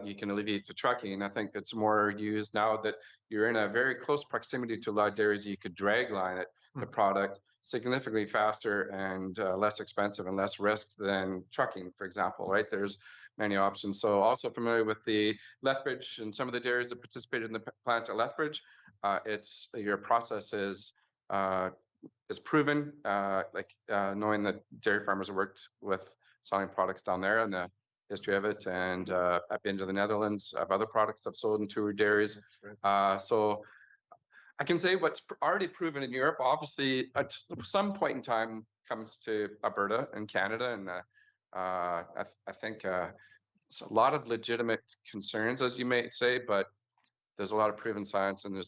Speaker 7: you can alleviate the trucking. I think it's more used now that you're in a very close proximity to a lot of dairies. You could drag line it, the product, significantly faster and less expensive and less risk than trucking, for example, right? There's many options. So also familiar with the Lethbridge and some of the dairies that participated in the plant at Lethbridge. It's your process is proven, knowing that dairy farmers have worked with selling products down there and the history of it. And I've been to the Netherlands. I have other products I've sold in toured dairies. So I can say what's already proven in Europe, obviously at some point in time comes to Alberta and Canada. And I think it's a lot of legitimate concerns, as you may say, but there's a lot of proven science, and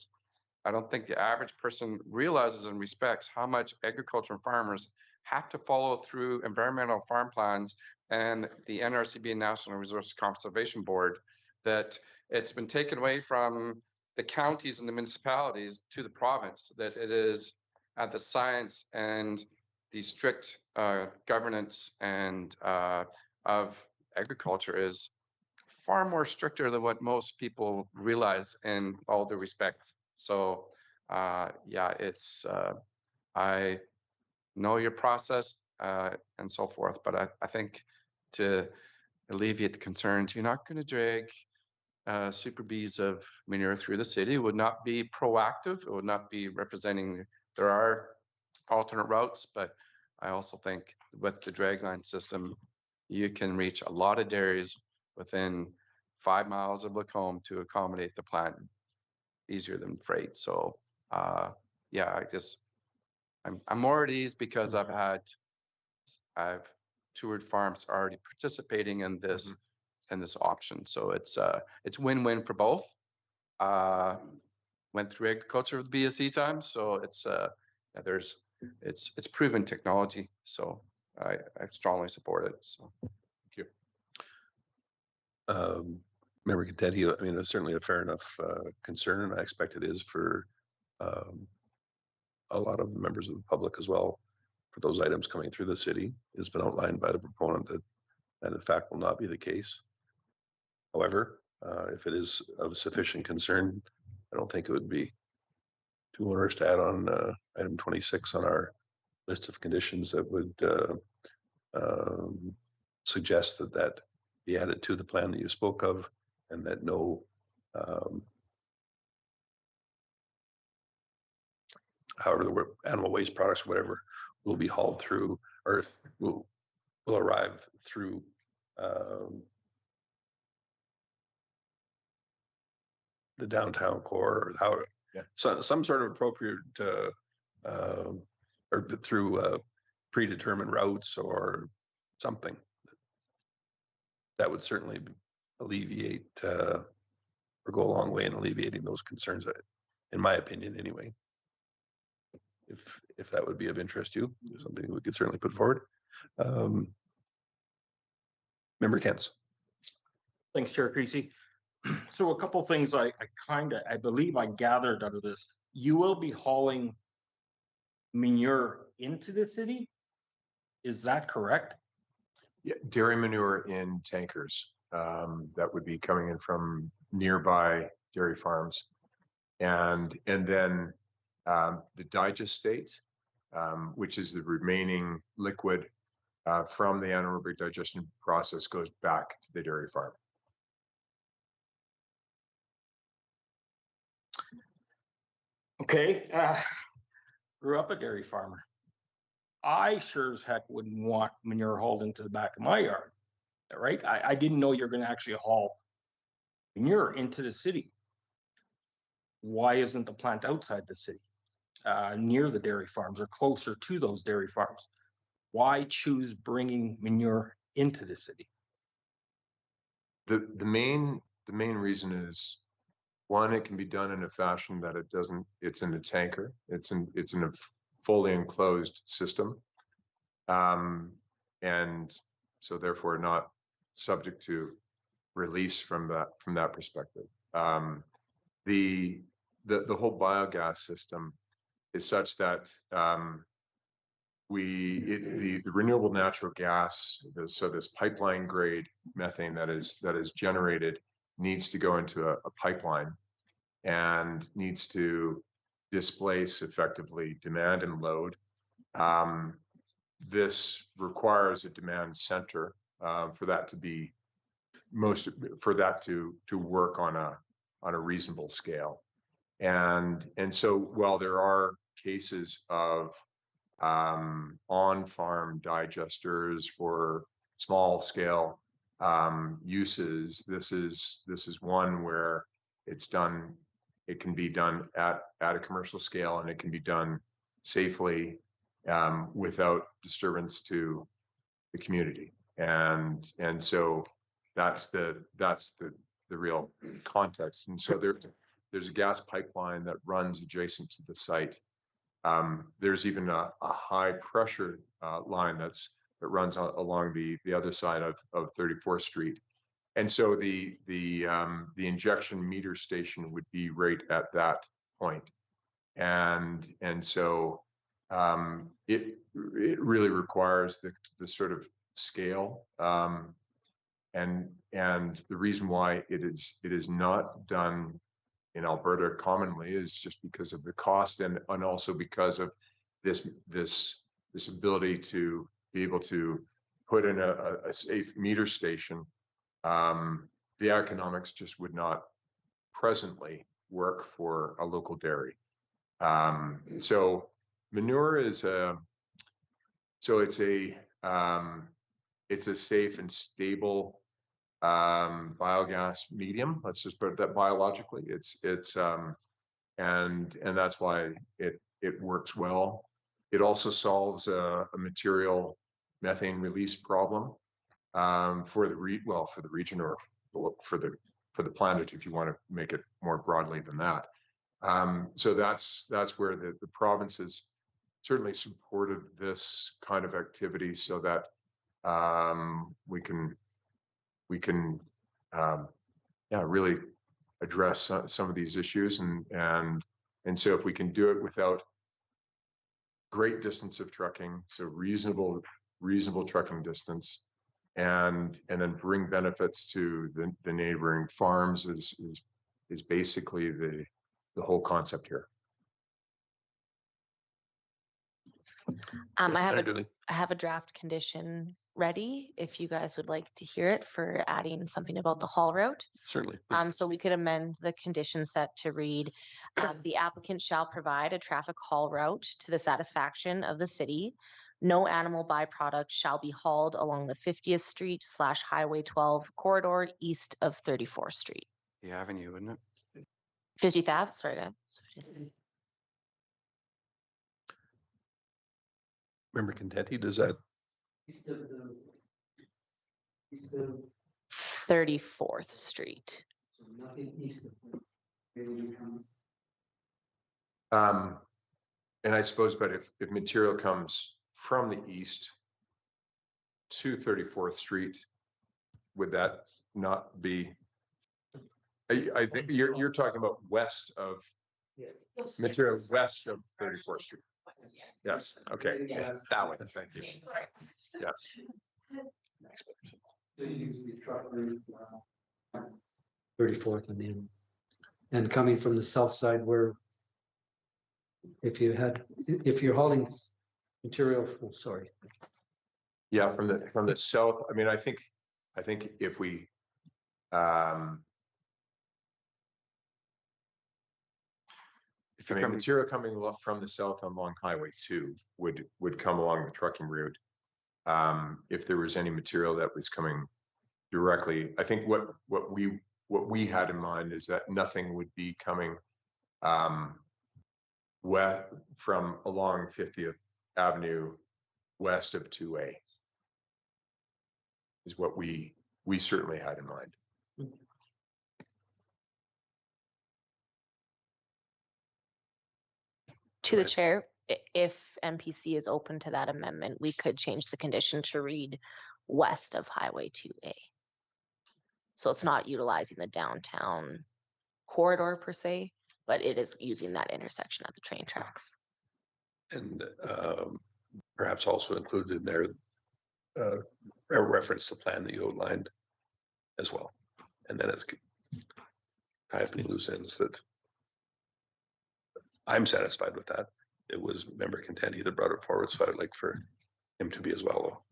Speaker 7: I don't think the average person realizes and respects how much agriculture and farmers have to follow through environmental farm plans and the NRCB, National Resource Conservation Board, that it's been taken away from the counties and the municipalities to the province, that it is at the science and the strict governance and of agriculture is far more stricter than what most people realize, in all due respect. So yeah, it's I know your process and so forth, but I think to alleviate the concerns, you're not going to drag super bees of manure through the city. It would not be proactive. It would not be representing. There are alternate routes, but I also think with the dragline system, you can reach a lot of dairies within 5 miles of Lacombe to accommodate the plant easier than freight. So yeah, I'm more at ease because I've toured farms already participating in this option. So it's win-win for both. Went through agriculture with BSE times, so it's proven technology. So I strongly support it. So thank
Speaker 1: you. Member Contenti, I mean, it's certainly a fair enough concern, and I expect it is for a lot of members of the public as well, for those items coming through the city. It's been outlined by the proponent that in fact will not be the case. However, if it is of sufficient concern, I don't think it would be too onerous to add on item 26 on our list of conditions that would suggest that be added to the plan that you spoke of, and that no however the animal waste products, whatever, will be hauled through or will arrive through the downtown core, or how some sort of appropriate or through predetermined routes or something. That would certainly alleviate or go a long way in alleviating those concerns, in my opinion, anyway. If that would be of interest to you, something we could certainly put forward. Member Kentz.
Speaker 5: Thanks, Chair Creasy. So a couple things I believe I gathered out of this. You will be hauling manure into the city. Is that correct?
Speaker 4: Yeah, dairy manure in tankers that would be coming in from nearby dairy farms, and then the digestate, which is the remaining liquid from the anaerobic digestion process goes back to the dairy farm.
Speaker 5: Okay, grew up a dairy farmer. I sure as heck wouldn't want manure hauled into the back of my yard, right? I didn't know you're gonna actually haul manure into the city. Why isn't the plant outside the city, near the dairy farms or closer to those dairy farms? Why choose bringing manure into the city?
Speaker 4: The main reason is, one, it can be done in a fashion that it's in a tanker. It's in a fully enclosed system. And so therefore not subject to release from that perspective. The whole biogas system is such that the renewable natural gas, so this pipeline grade methane that is generated needs to go into a pipeline and needs to displace effectively demand and load. This requires a demand center for that to work on a reasonable scale. And so while there are cases of on-farm digesters for small scale uses, this is one where it can be done at a commercial scale, and it can be done safely without disturbance to the community. And so that's the real context. And so there's a gas pipeline that runs adjacent to the site. There's even a high pressure line that runs along the other side of 34th Street. And so the injection meter station would be right at that point. And so it really requires the sort of scale. And the reason why it is not done in Alberta commonly is just because of the cost, and also because of this ability to be able to put in a safe meter station. The economics just would not presently work for a local dairy. So manure is it's a safe and stable biogas medium. Let's just put that biologically. And that's why it works well. It also solves a material methane release problem for the region, or for the planet, if you want to make it more broadly than that. So that's where the province has certainly supported this kind of activity, so that we can really address some of these issues, and so if we can do it without great distance of trucking, so reasonable trucking distance, and then bring benefits to the neighboring farms, is basically the whole concept here.
Speaker 3: I have a draft condition ready if you guys would like to hear it, for adding something about the haul route.
Speaker 1: Certainly.
Speaker 3: So we could amend the condition set to read, the applicant shall provide a traffic haul route to the satisfaction of the city. No animal byproduct shall be hauled along the 50th Street / Highway 12 corridor east of 34th Street.
Speaker 7: The avenue, wouldn't it?
Speaker 3: 50th Ave, sorry guys.
Speaker 1: Member Contenti, does that?
Speaker 3: 34th Street.
Speaker 6: Nothing east of.
Speaker 4: And I suppose, but if material comes from the east to 34th Street, would that not be? I think you're talking about west of material west of 34th Street. Yes. Okay.
Speaker 6: Yes.
Speaker 4: That way. Thank you. Yes.
Speaker 6: They use the truck route, 34th and coming from the south side, where if you're hauling material,
Speaker 4: Yeah, from the south, I mean, I think if we,
Speaker 7: If
Speaker 4: I
Speaker 7: you're
Speaker 4: mean,
Speaker 7: coming,
Speaker 4: material coming from the south along Highway 2 would come along the trucking route. If there was any material that was coming directly, I think what we had in mind is that nothing would be coming west from along 50th Avenue west of 2A is what we certainly had in mind.
Speaker 3: To the
Speaker 1: Right.
Speaker 3: chair, if MPC is open to that amendment, we could change the condition to read west of Highway 2A. So it's not utilizing the downtown corridor per se, but it is using that intersection at the train tracks.
Speaker 1: And perhaps also include in there a reference to plan that you outlined as well. And then it's tie up any loose ends that I'm satisfied with that. It was member Contendi that brought it forward, so I'd like for him to be as well.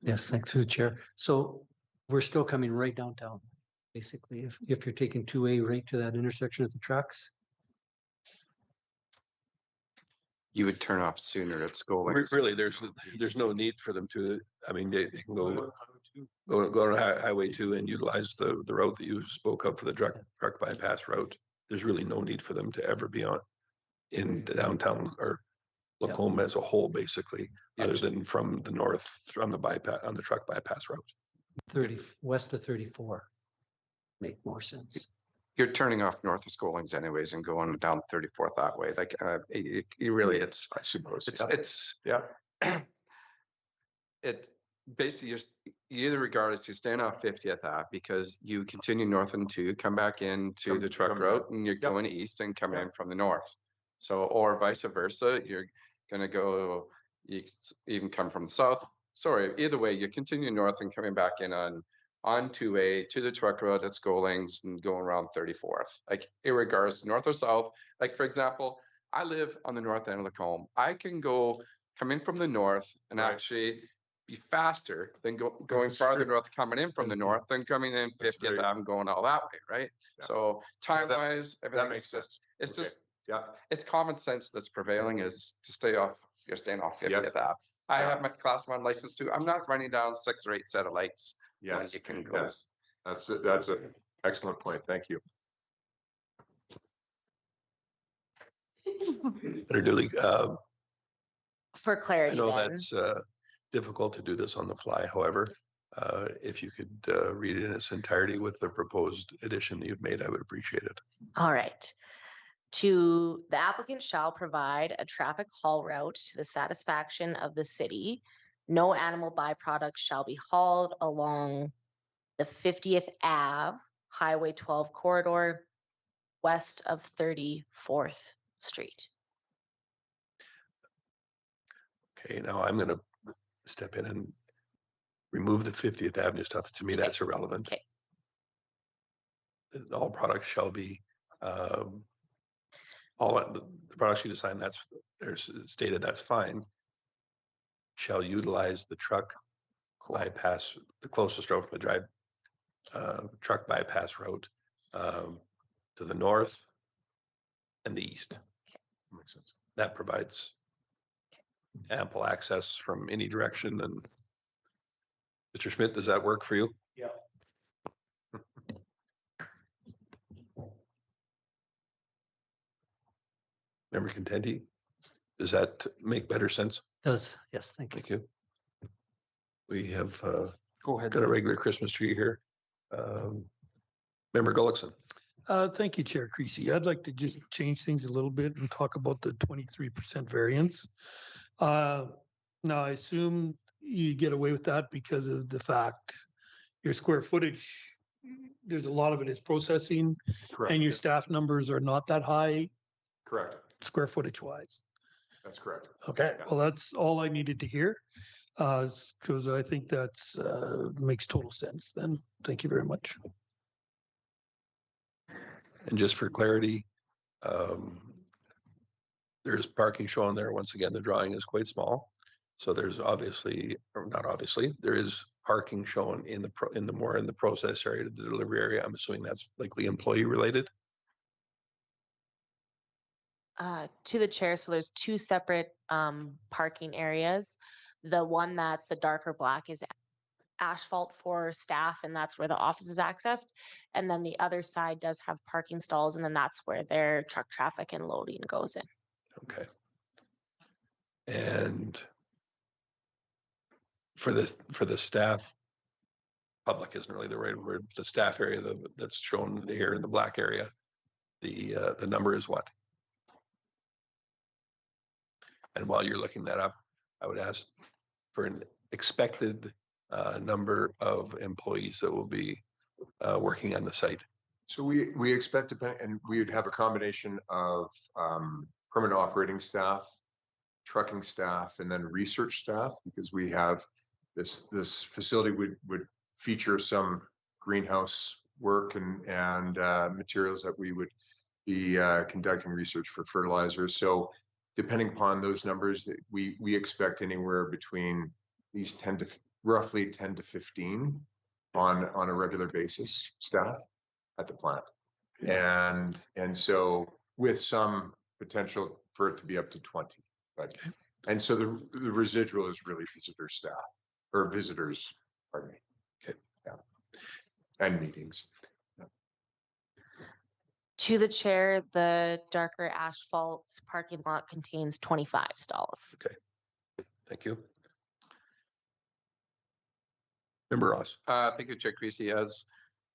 Speaker 6: Yes, thanks through the chair. So we're still coming right downtown, basically, if you're taking 2A right to that intersection at the tracks.
Speaker 7: you would turn off sooner at school.
Speaker 1: Really, there's no need for them to. I mean, they can go on Highway 2 and utilize the route that you spoke of for the truck bypass route. There's really no need for them to ever be in downtown or Lacombe as a whole, basically, other than from the north on the bypass on the truck bypass route.
Speaker 6: 30 west of 34 make more sense.
Speaker 7: You're turning off north of Scollings anyways and going down 34th that way. Like you really, it's,
Speaker 4: I suppose.
Speaker 7: it's,
Speaker 4: Yeah.
Speaker 7: it basically you either regard it to staying off 50th Ave because you continue north and 2, come back into the truck route and you're going east and coming in from the north. So, or vice versa, you're going to go, you even come from the south. Sorry, either way, you're continuing north and coming back in on 2A to the truck road at Scollings and going around 34th. Like, irregardless, north or south. Like, for example, I live on the north end of Lacombe. I can come in from the north and actually be faster than going farther north, coming in from the north than coming in 50th Ave and going all that way, right?
Speaker 4: Yeah.
Speaker 7: So time-wise, everything
Speaker 4: makes sense.
Speaker 7: It's
Speaker 4: Okay.
Speaker 7: just,
Speaker 4: Yeah.
Speaker 7: it's common sense that's prevailing is to stay off, you're staying off 50th
Speaker 4: Yep.
Speaker 7: Ave. I
Speaker 4: Yeah.
Speaker 7: have my class 1 license too. I'm not running down 6 or 8 set of lights.
Speaker 4: Yes,
Speaker 7: you can go.
Speaker 4: yes. That's an excellent point. Thank you.
Speaker 1: Better Dooley,
Speaker 3: For
Speaker 1: I
Speaker 3: clarity
Speaker 1: know
Speaker 3: then,
Speaker 1: that's difficult to do this on the fly. However, if you could read it in its entirety with the proposed addition that you've made, I would appreciate it.
Speaker 3: all right. The applicant shall provide a traffic haul route to the satisfaction of the city. No animal byproducts shall be hauled along the 50th Ave, Highway 12 corridor, west of 34th Street.
Speaker 1: Okay, now I'm going to step in and remove the 50th Avenue stuff. To me, that's irrelevant.
Speaker 3: Okay.
Speaker 1: All products shall be, all the products you design, that's there's stated, that's fine. Shall utilize the truck bypass, the closest road from the drive, truck bypass road to the north and the east.
Speaker 4: Makes sense.
Speaker 1: That provides ample access from any direction. And Mr. Schmidt, does that work for you?
Speaker 6: Yeah.
Speaker 1: Member Contendi, does that make better sense?
Speaker 6: Does, yes, thank you.
Speaker 1: Thank you. We have
Speaker 5: Go ahead.
Speaker 1: got a regular Christmas tree here. Member Gullickson.
Speaker 2: Thank you, Chair Creasy. I'd like to just change things a little bit and talk about the 23% variance. Now, I assume you get away with that because of the fact your square footage, there's a lot of it is processing
Speaker 4: Correct.
Speaker 2: and your staff numbers are not that high
Speaker 4: Correct.
Speaker 2: square footage wise.
Speaker 4: That's correct.
Speaker 2: Okay, well, that's all I needed to hear. Because I think that's makes total sense then. Thank you very much.
Speaker 1: And just for clarity, there's parking shown there. Once again, the drawing is quite small. So there's obviously, or not obviously, there is parking shown in the process area, the delivery area. I'm assuming that's likely employee related.
Speaker 3: To the chair, so there's two separate parking areas. The one that's the darker black is asphalt for staff, and that's where the office is accessed. And then the other side does have parking stalls, and then that's where their truck traffic and loading goes in.
Speaker 1: Okay. And for the staff, public isn't really the right word, the staff area that's shown here in the black area, the number is what? And while you're looking that up, I would ask for an expected number of employees that will be working on the site.
Speaker 4: So we expect, and we would have a combination of permanent operating staff, trucking staff, and then research staff, because we have this facility would feature some greenhouse work and materials that we would be conducting research for fertilizers. So depending upon those numbers, we expect anywhere between these roughly 10 to 15 on a regular basis staff at the plant. And so with some potential for it to be up to 20. But and so the residual is really visitor staff or visitors, pardon me. Okay. Yeah. And meetings.
Speaker 3: To the chair, the darker asphalt parking lot contains 25 stalls.
Speaker 1: Okay. Thank you. Member Ross.
Speaker 7: Thank you, Chair Creasy. As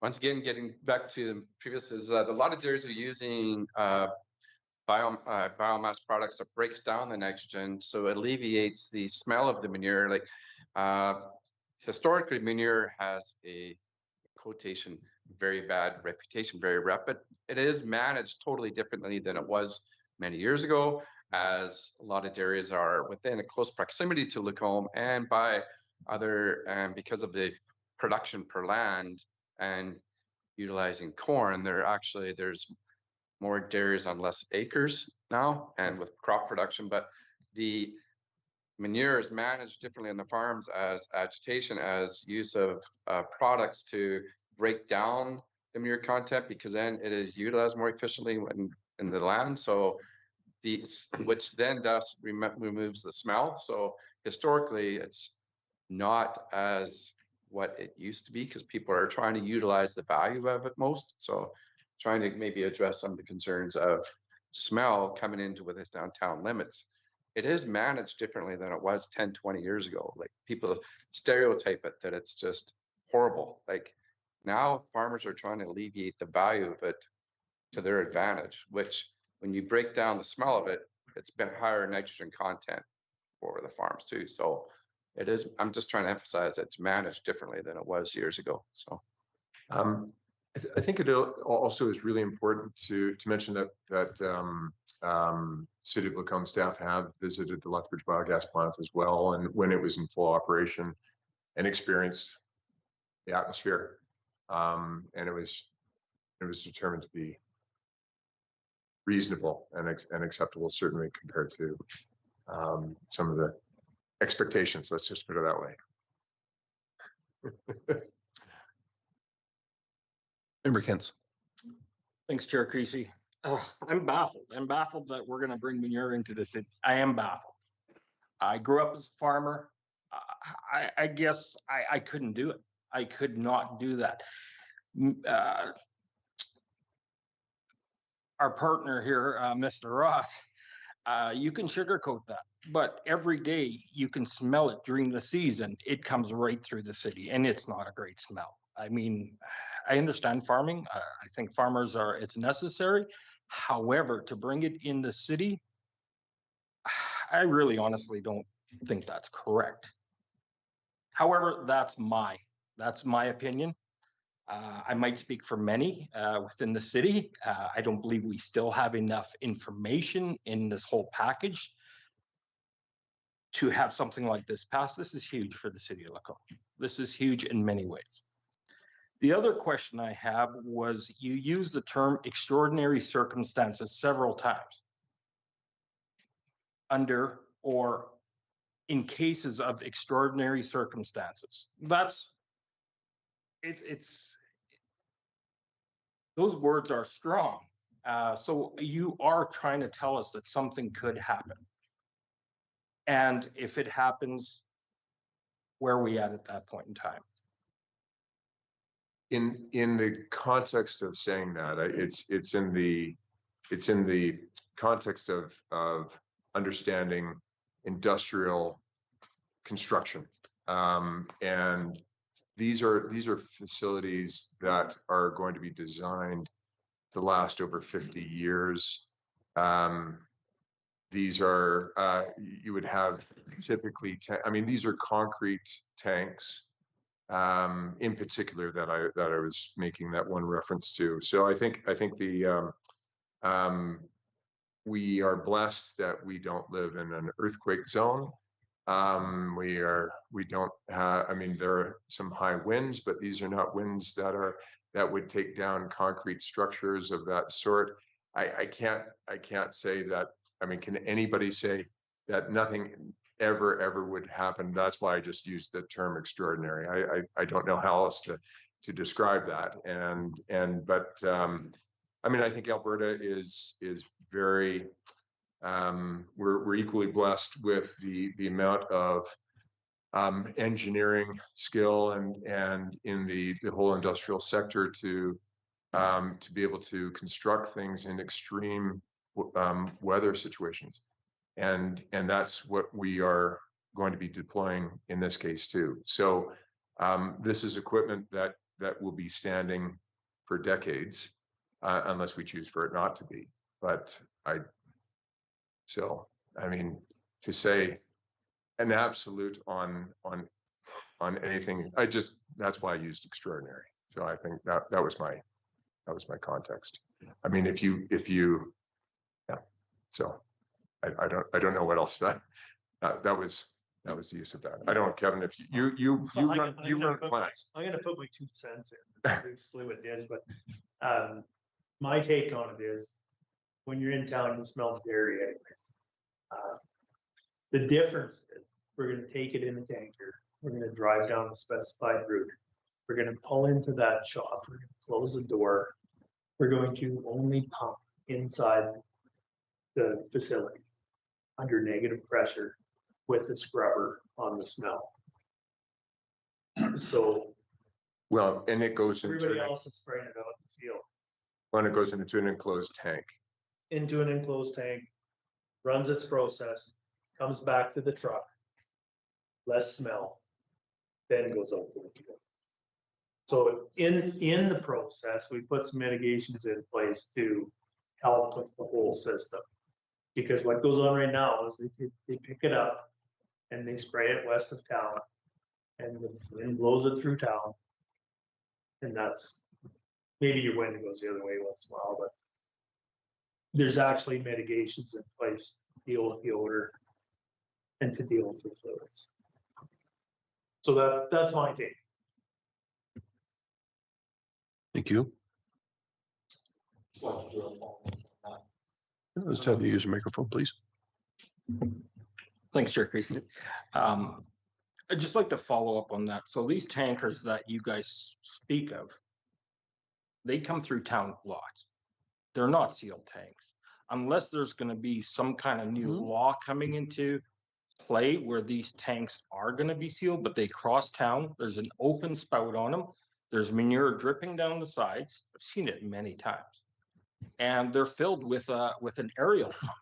Speaker 7: once again, getting back to the previous, is a lot of dairies are using biomass products that breaks down the nitrogen, so it alleviates the smell of the manure. Like historically, manure has a quotation very bad reputation, very rapid. It is managed totally differently than it was many years ago, as a lot of dairies are within a close proximity to Lacombe and by other, and because of the production per land and utilizing corn, there's more dairies on less acres now and with crop production, but the manure is managed differently on the farms as agitation, as use of products to break down the manure content, because then it is utilized more efficiently in the land. So which then thus removes the smell. So historically, it's not as what it used to be, because people are trying to utilize the value of it most. So trying to maybe address some of the concerns of smell coming into with its downtown limits. It is managed differently than it was 10, 20 years ago. Like people stereotype it that it's just horrible. Like now farmers are trying to alleviate the value of it to their advantage, which when you break down the smell of it, it's been higher nitrogen content for the farms too. So it is, I'm just trying to emphasize it's managed differently than it was years ago. So
Speaker 4: I think it also is really important to mention that City of Lacombe staff have visited the Lethbridge biogas plant as well, and when it was in full operation, and experienced the atmosphere, and it was determined to be reasonable and acceptable, certainly compared to some of the expectations. Let's just put it that way.
Speaker 1: Member Kents.
Speaker 5: Thanks, Chair Creasy. I'm baffled. I'm baffled that we're going to bring manure into the city. I am baffled. I grew up as a farmer. I guess I couldn't do it. I could not do that. Our partner here, Mr. Ross, you can sugarcoat that, but every day you can smell it during the season. It comes right through the city, and it's not a great smell. I mean, I understand farming. I think farmers it's necessary. However, to bring it in the city, I really honestly don't think that's correct. However, that's my opinion. I might speak for many within the city. I don't believe we still have enough information in this whole package to have something like this passed. This is huge for the city of Lacombe. This is huge in many ways. The other question I have was, you used the term extraordinary circumstances several times. Under or in cases of extraordinary circumstances. It's those words are strong. So you are trying to tell us that something could happen. And if it happens, where are we at that point in time?
Speaker 4: In the context of saying that, it's in the context of understanding industrial construction, and these are facilities that are going to be designed to last over 50 years. These are you would have typically I mean, these are concrete tanks in particular that I was making that one reference to. So I think the we are blessed that we don't live in an earthquake zone. We don't have, I mean, there are some high winds, but these are not winds that would take down concrete structures of that sort. I can't say that. I mean, can anybody say that nothing ever would happen? That's why I just used the term extraordinary. I don't know how else to describe that. But I mean, I think Alberta is very, we're equally blessed with the amount of engineering skill and in the whole industrial sector to be able to construct things in extreme weather situations. And that's what we are going to be deploying in this case too. So this is equipment that will be standing for decades, unless we choose for it not to be. But I mean, to say an absolute on anything, that's why I used extraordinary. So I think that was my context. I mean, if you yeah. So I don't know what else that was the use of that. I don't know, Kevin, if you run plants.
Speaker 8: I'm gonna put my 2 cents in to explain what it is, but my take on it is when you're in town, you smell dairy anyways. The difference is we're gonna take it in a tanker. We're gonna drive down the specified route. We're gonna pull into that shop. We're gonna close the door. We're going to only pump inside the facility under negative pressure with the scrubber on the smell. So
Speaker 4: well, and it goes
Speaker 8: everybody else is spraying it out in the field.
Speaker 4: When it goes into an enclosed tank.
Speaker 8: Into an enclosed tank, runs its process, comes back to the truck, less smell, then goes out to the field. So in the process, we put some mitigations in place to help with the whole system. Because what goes on right now is they pick it up and they spray it west of town and the wind blows it through town. And that's, maybe your wind goes the other way once in a while, but there's actually mitigations in place to deal with the odor and to deal with the fluids. So that's my take.
Speaker 1: Thank you. Let's have you use a microphone, please.
Speaker 5: Thanks, Chair Creasy. I'd just like to follow up on that. So these tankers that you guys speak of, they come through town lots. They're not sealed tanks. Unless there's going to be some kind of new law coming into play where these tanks are going to be sealed, but they cross town. There's an open spout on them. There's manure dripping down the sides. I've seen it many times. And they're filled with an aerial pump.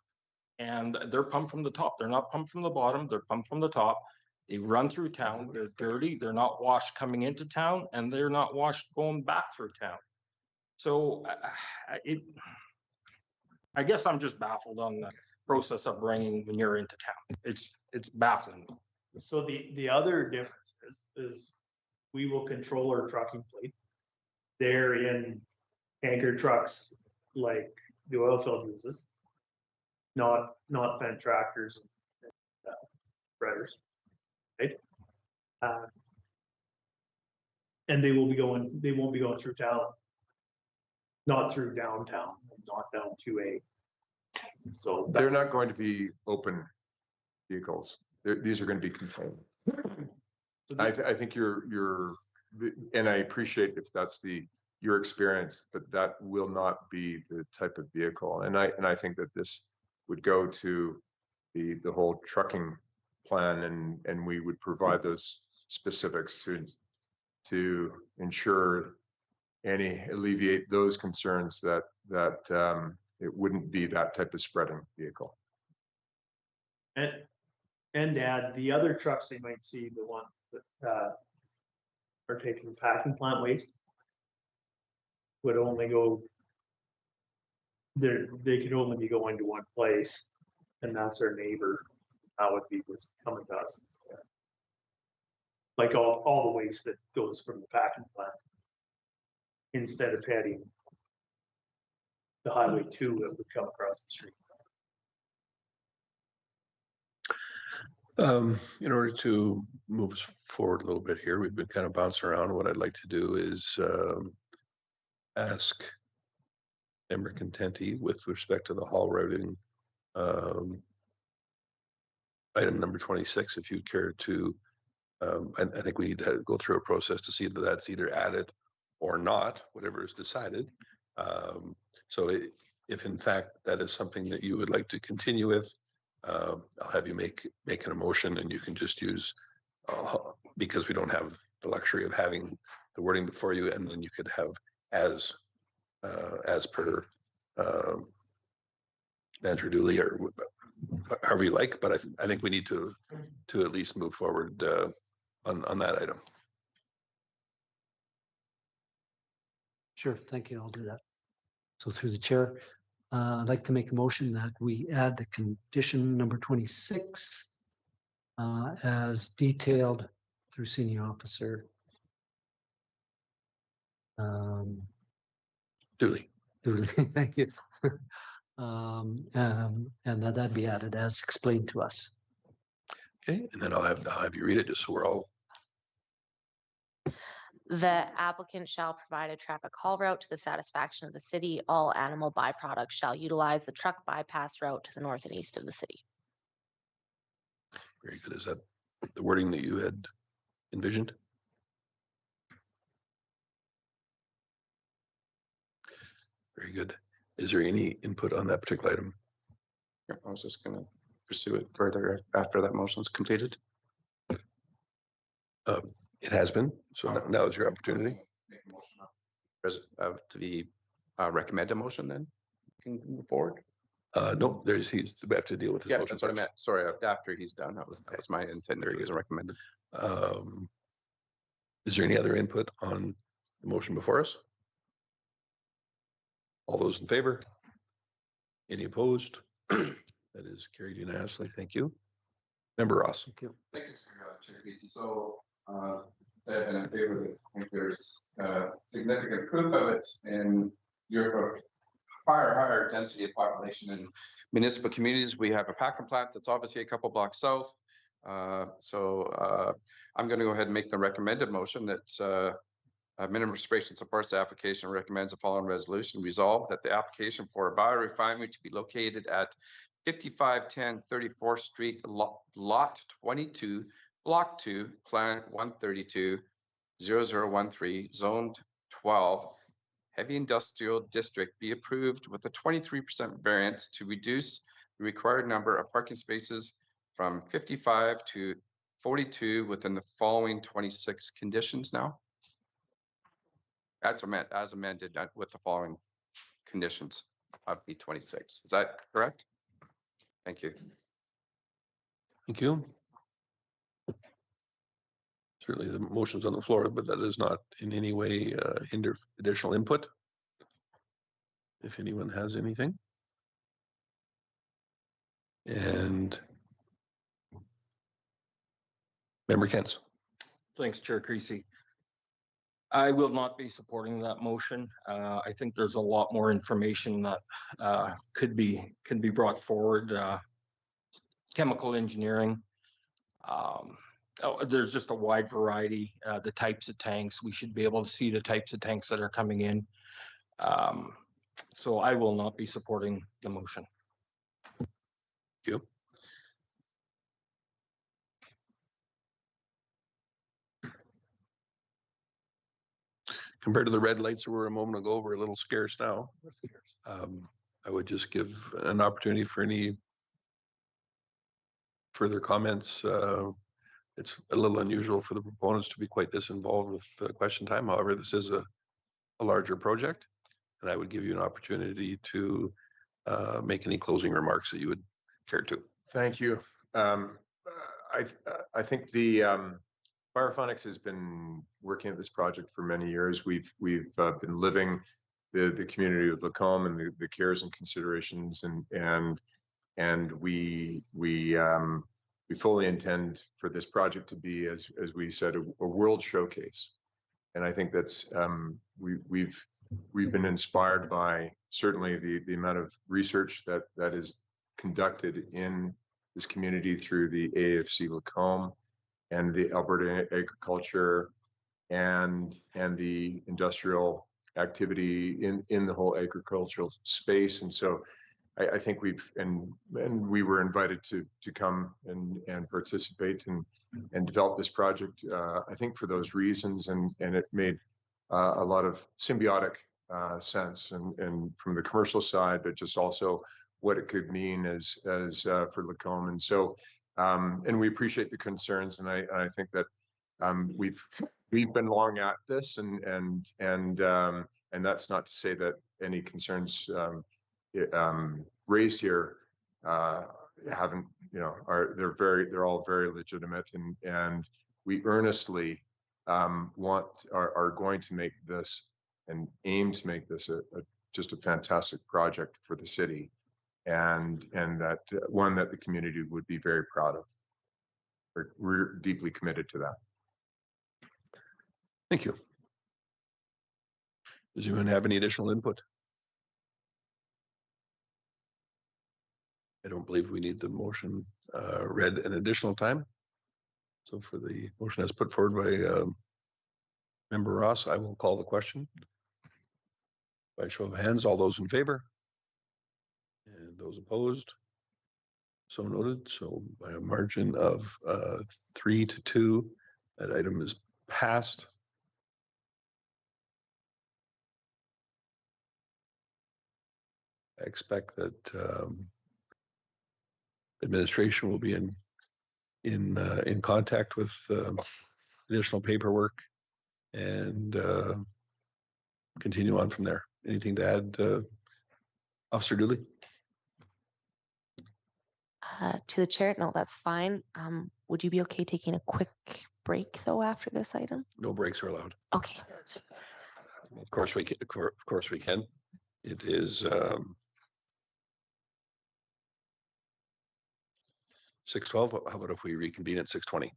Speaker 5: And they're pumped from the top. They're not pumped from the bottom. They're pumped from the top. They run through town. They're dirty. They're not washed coming into town, and they're not washed going back through town. So I guess I'm just baffled on the process of bringing manure into town. It's baffling.
Speaker 8: So the other difference is we will control our trucking fleet. They're in tanker trucks like the oil field uses, not Fendt tractors and spreaders, right? And they won't be going through town, not through downtown, not down 2A. So
Speaker 4: they're not going to be open vehicles. these are going to be contained.
Speaker 8: So
Speaker 4: I think and I appreciate if that's your experience, but that will not be the type of vehicle. And I think that this would go to the whole trucking plan, and we would provide those specifics to ensure alleviate those concerns that it wouldn't be that type of spreading vehicle.
Speaker 8: And add the other trucks they might see, the ones that are taking packing plant waste would only go there. They could only be going to one place, and that's our neighbor. That would be just coming to us instead. Like all the waste that goes from the packing plant, instead of heading the highway 2 that would come across the street.
Speaker 1: In order to move us forward a little bit here, we've been kind of bouncing around. What I'd like to do is ask Member Contenti with respect to the haul routing item number 26, if you'd care to, I think we need to go through a process to see that that's either added or not, whatever is decided. So if in fact that is something that you would like to continue with, I'll have you make an emotion, and you can just use, because we don't have the luxury of having the wording before you, and then you could have as per Andrew Dooley, or however you like, but I think we need to at least move forward on that item.
Speaker 6: Sure, thank you. I'll do that. So through the chair, I'd like to make a motion that we add the condition number 26 as detailed through senior officer.
Speaker 1: Duly.
Speaker 6: Thank you. And that'd be added as explained to us.
Speaker 1: Okay, and then I'll have you read it just so we're all.
Speaker 3: The applicant shall provide a traffic haul route to the satisfaction of the city. All animal byproducts shall utilize the truck bypass route to the north and east of the city.
Speaker 1: Very good. Is that the wording that you had envisioned? Very good. Is there any input on that particular item?
Speaker 7: Yeah, I was just going to pursue it further after that motion is completed.
Speaker 1: It has been, so now is your opportunity.
Speaker 7: To be recommend a motion, then you can move forward.
Speaker 1: No, we have to deal with this
Speaker 7: Yeah,
Speaker 1: motion.
Speaker 7: that's what I meant. Sorry, after he's done, that was my intent. There he is recommended.
Speaker 1: Is there any other input on the motion before us? All those in favor? Any opposed? That is carried unanimously. Thank you. Member Ross.
Speaker 6: Thank you.
Speaker 7: Thank you, Chair Creasy. So, and in favor of it, I think there's significant proof of it in your higher density of population in municipal communities. We have a packing plant that's obviously a couple blocks south. So I'm going to go ahead and make the recommended motion that Administration supports the application and recommends the following resolution. Resolve that the application for a biorefinery to be located at 5510 34th Street, Lot 22, Block 2, Plan 132, 0013, Zoned 12, Heavy Industrial District be approved with a 23% variance to reduce the required number of parking spaces from 55 to 42 within the following 26 conditions now. That's as amended with the following conditions of B26. Is that correct? Thank you.
Speaker 1: Thank you. Certainly the motion's on the floor, but that does not in any way hinder additional input. If anyone has anything. And Member Kentz.
Speaker 5: Thanks, Chair Creasy. I will not be supporting that motion. I think there's a lot more information that can be brought forward. Chemical engineering. There's just a wide variety. The types of tanks, we should be able to see the types of tanks that are coming in. So I will not be supporting the motion.
Speaker 1: Thank you. compared to the red lights that were a moment ago, we're a little scarce now. I would just give an opportunity for any further comments. It's a little unusual for the proponents to be quite this involved with question time. However, this is a larger project, and I would give you an opportunity to make any closing remarks that you would care to.
Speaker 4: Thank you. I think the Biophonics has been working at this project for many years. We've been living the community of Lacombe and the cares and considerations, and we fully intend for this project to be, as we said, a world showcase. And I think that's we've been inspired by certainly the amount of research that is conducted in this community through the AFC Lacombe and the Alberta Agriculture and the industrial activity in the whole agricultural space. And so I think we were invited to come and participate and develop this project, I think for those reasons, and it made a lot of symbiotic sense and from the commercial side, but just also what it could mean as for Lacombe. And so and we appreciate the concerns, and I think that we've been long at this, and that's not to say that any concerns raised here haven't, they're all very legitimate, and we earnestly are going to make this and aim to make this just a fantastic project for the city, and that one that the community would be very proud of. We're deeply committed to that.
Speaker 1: Thank you. Does anyone have any additional input? I don't believe we need the motion read an additional time. So for the motion as put forward by Member Ross, I will call the question. By show of hands, all those in favor? And those opposed? So noted. So by a margin of 3-2, that item is passed. I expect that administration will be in contact with additional paperwork and continue on from there. Anything to add, Officer Dooley?
Speaker 3: To the chair, no, that's fine. Would you be okay taking a quick break though after this item?
Speaker 1: No breaks are allowed.
Speaker 3: Okay.
Speaker 1: Of course we can. Of course we can. It is 6:12. How about if we reconvene at 6:20?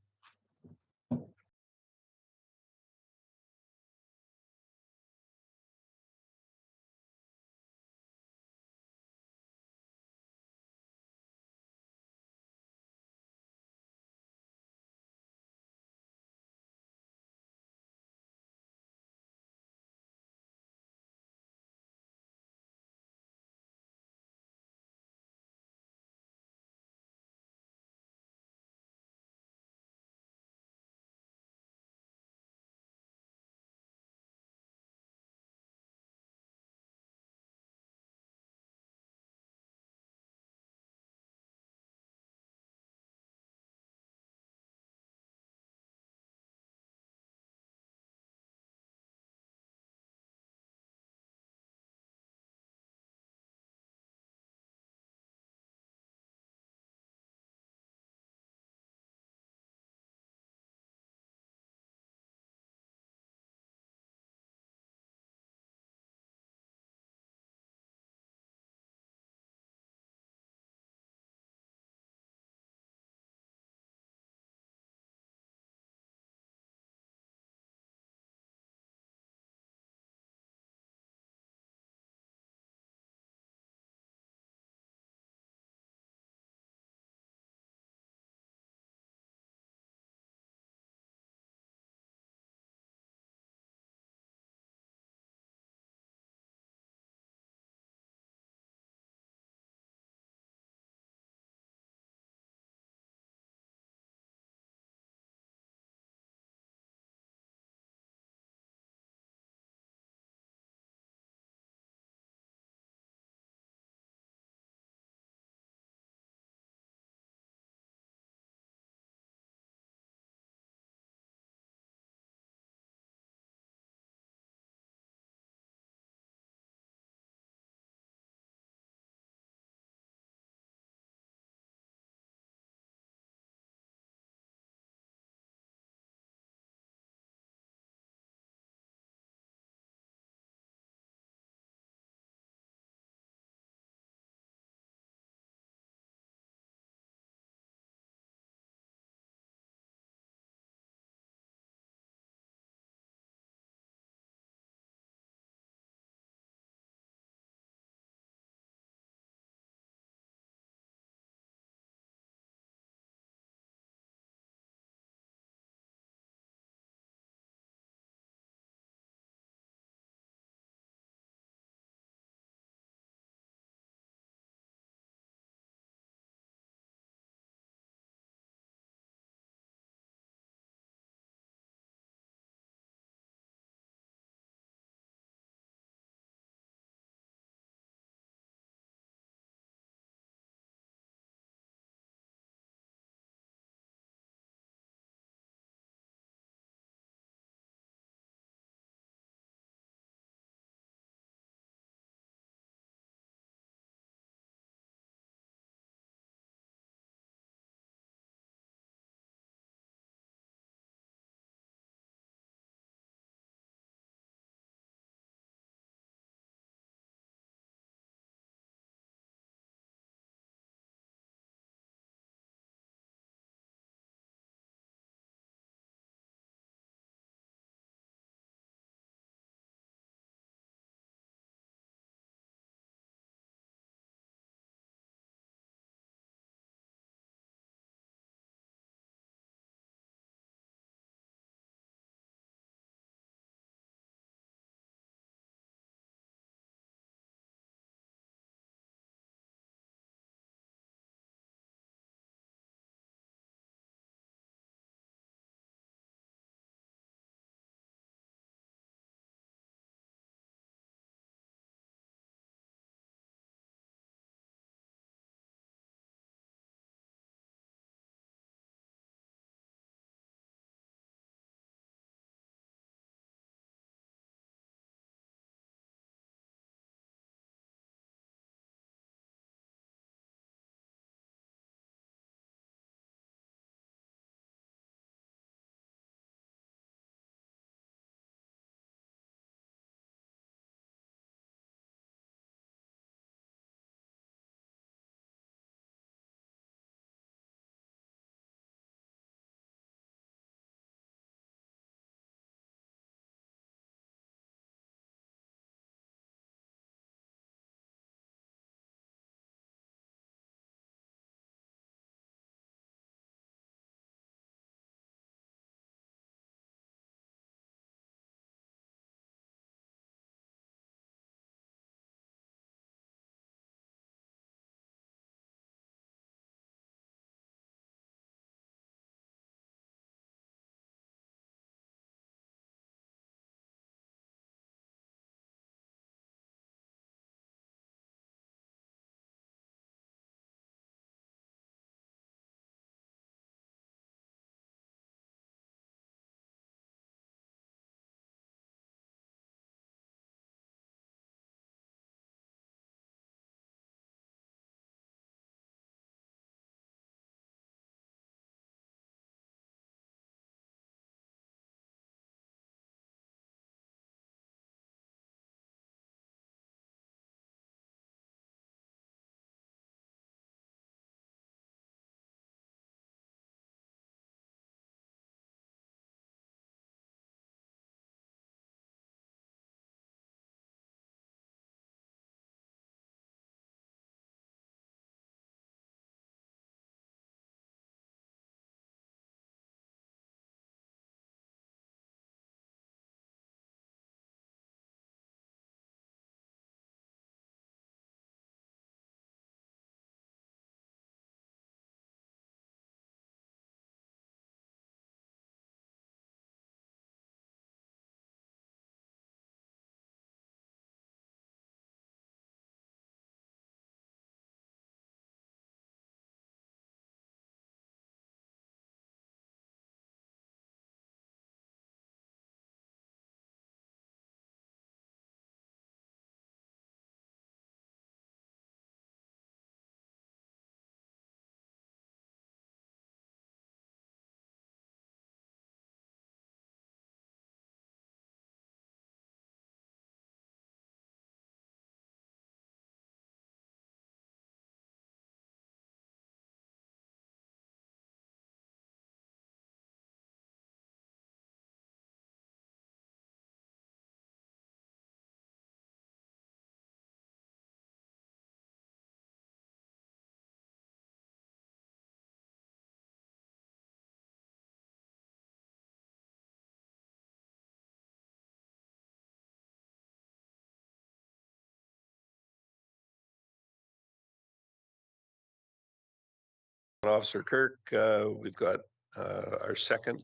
Speaker 1: Development Officer Kirk. We've got our second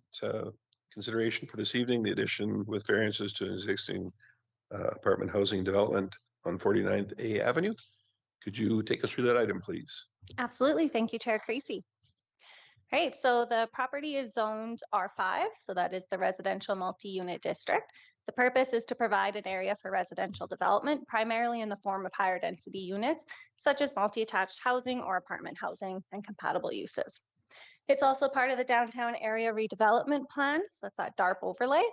Speaker 1: consideration for this evening, the addition with variances to an existing apartment housing development on 49th A Avenue. Could you take us through that item, please?
Speaker 9: Absolutely. Thank you, Chair Creasy. All right, so the property is zoned R5, so that is the residential multi-unit district. The purpose is to provide an area for residential development, primarily in the form of higher density units, such as multi-attached housing or apartment housing and compatible uses. It's also part of the downtown area redevelopment plan, so that's that DARP overlay,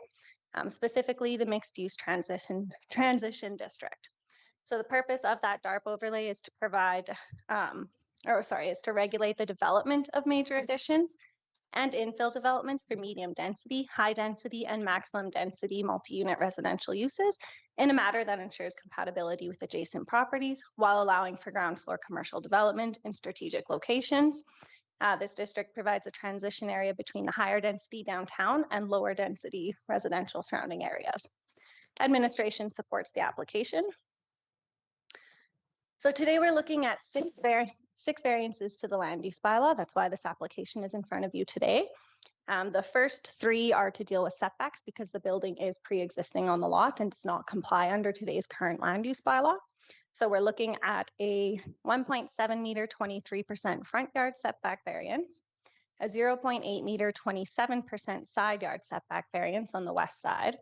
Speaker 9: specifically the mixed-use transition district. So the purpose of that DARP overlay is to provide, is to regulate the development of major additions and infill developments for medium density, high density, and maximum density multi-unit residential uses in a manner that ensures compatibility with adjacent properties while allowing for ground floor commercial development in strategic locations. This district provides a transition area between the higher density downtown and lower density residential surrounding areas. Administration supports the application. So today we're looking at six variances to the land use bylaw. That's why this application is in front of you today. The first three are to deal with setbacks because the building is pre-existing on the lot and does not comply under today's current land use bylaw. So we're looking at a 1.7 meter, 23% front yard setback variance, a 0.8 meter, 27% side yard setback variance on the west side,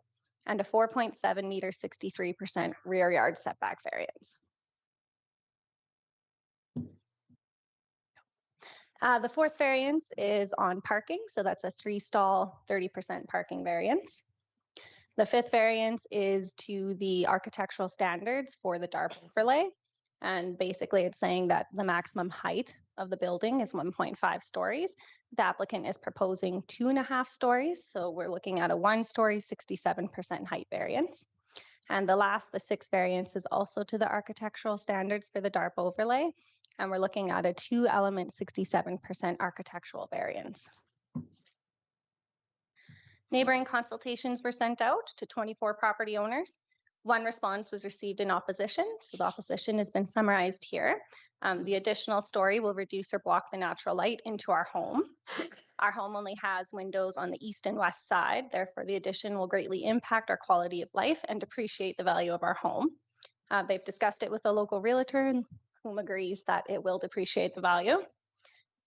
Speaker 9: and a 4.7 meter, 63% rear yard setback variance. The fourth variance is on parking, so that's a 3-stall, 30% parking variance. The fifth variance is to the architectural standards for the DARP overlay, and basically it's saying that the maximum height of the building is 1.5 stories. The applicant is proposing 2.5 stories, so we're looking at a 1-story, 67% height variance. And the sixth variance is also to the architectural standards for the DARP overlay, and we're looking at a 2-element 67% architectural variance. Neighboring consultations were sent out to 24 property owners. One response was received in opposition, so the opposition has been summarized here. The additional story will reduce or block the natural light into our home. Our home only has windows on the east and west side, therefore the addition will greatly impact our quality of life and depreciate the value of our home. They've discussed it with a local realtor whom agrees that it will depreciate the value.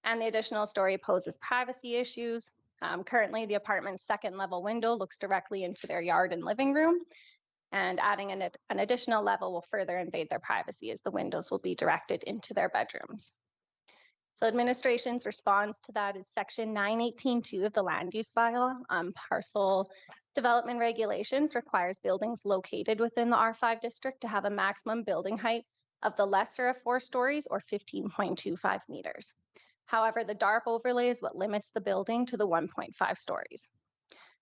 Speaker 9: And the additional story poses privacy issues. Currently, the apartment's second level window looks directly into their yard and living room, and adding an additional level will further invade their privacy as the windows will be directed into their bedrooms. So administration's response to that is section 918.2 of the land use bylaw. Parcel development regulations requires buildings located within the R5 district to have a maximum building height of the lesser of 4 stories or 15.25 meters. However, the DARP overlay is what limits the building to the 1.5 stories.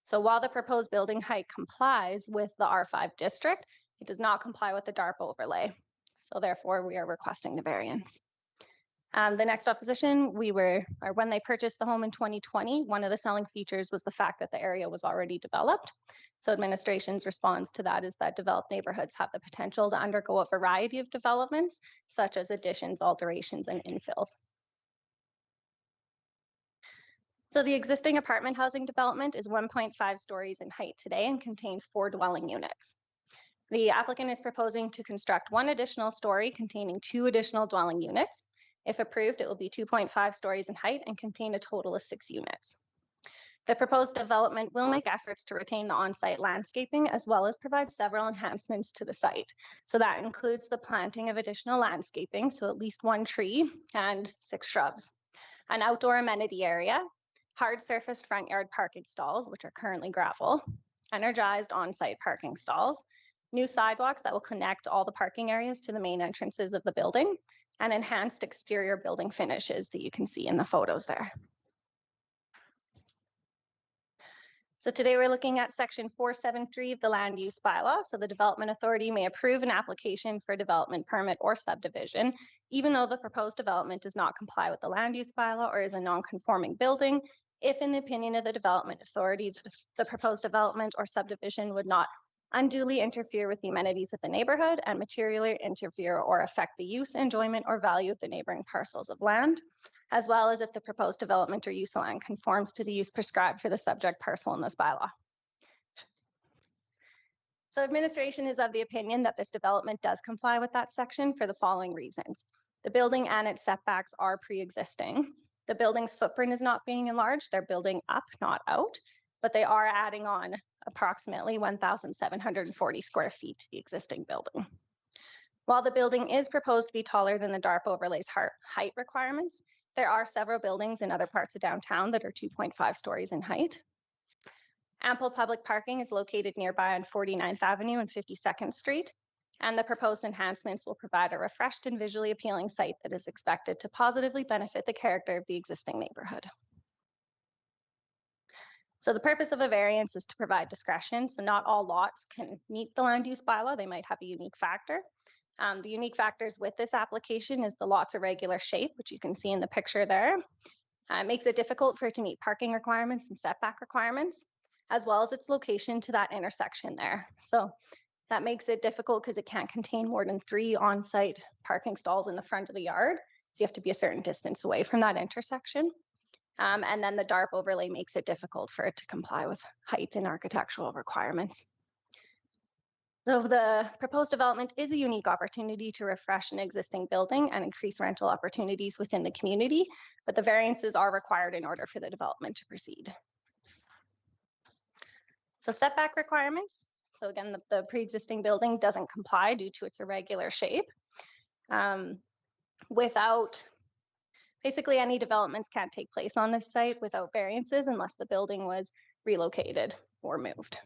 Speaker 9: So while the proposed building height complies with the R5 district, it does not comply with the DARP overlay. So therefore, we are requesting the variance. The next opposition, when they purchased the home in 2020, one of the selling features was the fact that the area was already developed. So administration's response to that is that developed neighborhoods have the potential to undergo a variety of developments, such as additions, alterations, and infills. So the existing apartment housing development is 1.5 stories in height today and contains 4 dwelling units. The applicant is proposing to construct 1 additional story containing 2 additional dwelling units. If approved, it will be 2.5 stories in height and contain a total of 6 units. The proposed development will make efforts to retain the on-site landscaping as well as provide several enhancements to the site. So that includes the planting of additional landscaping, so at least 1 tree and 6 shrubs, an outdoor amenity area, hard surfaced front yard parking stalls, which are currently gravel, energized on-site parking stalls, new sidewalks that will connect all the parking areas to the main entrances of the building, and enhanced exterior building finishes that you can see in the photos there. So today we're looking at section 473 of the land use bylaw. So the development authority may approve an application for development permit or subdivision, even though the proposed development does not comply with the land use bylaw or is a non-conforming building, if in the opinion of the development authority, the proposed development or subdivision would not unduly interfere with the amenities of the neighborhood and materially interfere or affect the use, enjoyment, or value of the neighboring parcels of land. as well as if the proposed development or use of land conforms to the use prescribed for the subject parcel in this bylaw. So administration is of the opinion that this development does comply with that section for the following reasons. The building and its setbacks are pre-existing. The building's footprint is not being enlarged. They're building up, not out, but they are adding on approximately 1,740 square feet to the existing building. While the building is proposed to be taller than the DARP overlay's height requirements, there are several buildings in other parts of downtown that are 2.5 stories in height. Ample public parking is located nearby on 49th Avenue and 52nd Street, and the proposed enhancements will provide a refreshed and visually appealing site that is expected to positively benefit the character of the existing neighborhood. So the purpose of a variance is to provide discretion, so not all lots can meet the land use bylaw. They might have a unique factor. The unique factors with this application is the lot's irregular shape, which you can see in the picture there. It makes it difficult for it to meet parking requirements and setback requirements, as well as its location to that intersection there. So that makes it difficult because it can't contain more than 3 on-site parking stalls in the front of the yard. So you have to be a certain distance away from that intersection. And then the DARP overlay makes it difficult for it to comply with height and architectural requirements. So the proposed development is a unique opportunity to refresh an existing building and increase rental opportunities within the community, but the variances are required in order for the development to proceed. So setback requirements. So again, the pre-existing building doesn't comply due to its irregular shape. Basically any developments can't take place on this site without variances unless the building was relocated or moved.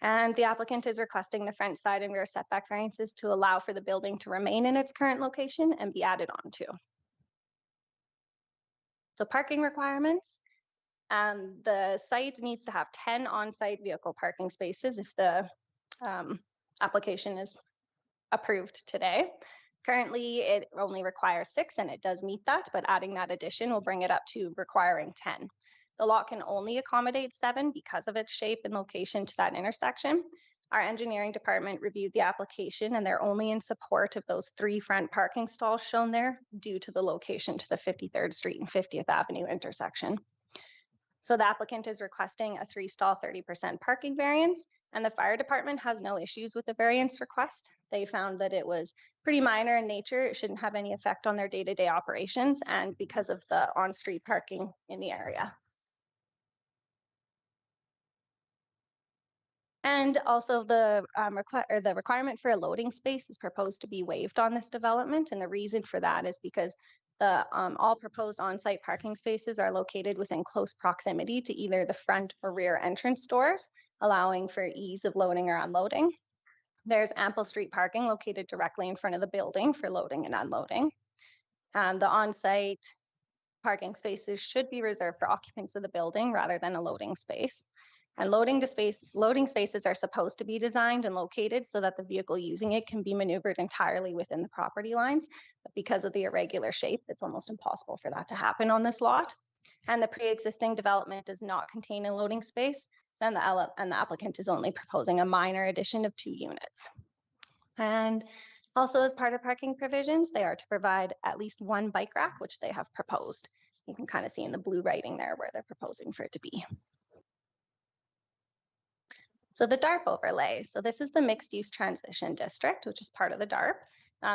Speaker 9: And the applicant is requesting the front side and rear setback variances to allow for the building to remain in its current location and be added on to. So parking requirements. The site needs to have 10 on-site vehicle parking spaces if the application is approved today. Currently, it only requires 6 and it does meet that, but adding that addition will bring it up to requiring 10. The lot can only accommodate 7 because of its shape and location to that intersection. Our engineering department reviewed the application and they're only in support of those 3 front parking stalls shown there due to the location to the 53rd Street and 50th Avenue intersection. So the applicant is requesting a 3-stall 30% parking variance, and the fire department has no issues with the variance request. They found that it was pretty minor in nature. It shouldn't have any effect on their day-to-day operations and because of the on-street parking in the area. And also the requirement for a loading space is proposed to be waived on this development. And the reason for that is because the all proposed on-site parking spaces are located within close proximity to either the front or rear entrance doors, allowing for ease of loading or unloading. There's ample street parking located directly in front of the building for loading and unloading. And the on-site parking spaces should be reserved for occupants of the building rather than a loading space. And loading spaces are supposed to be designed and located so that the vehicle using it can be maneuvered entirely within the property lines. But because of the irregular shape, it's almost impossible for that to happen on this lot. And the pre-existing development does not contain a loading space. And the applicant is only proposing a minor addition of 2 units. And also as part of parking provisions, they are to provide at least 1 bike rack, which they have proposed. You can kind of see in the blue writing there where they're proposing for it to be. So the DARP overlay. So this is the mixed use transition district, which is part of the DARP.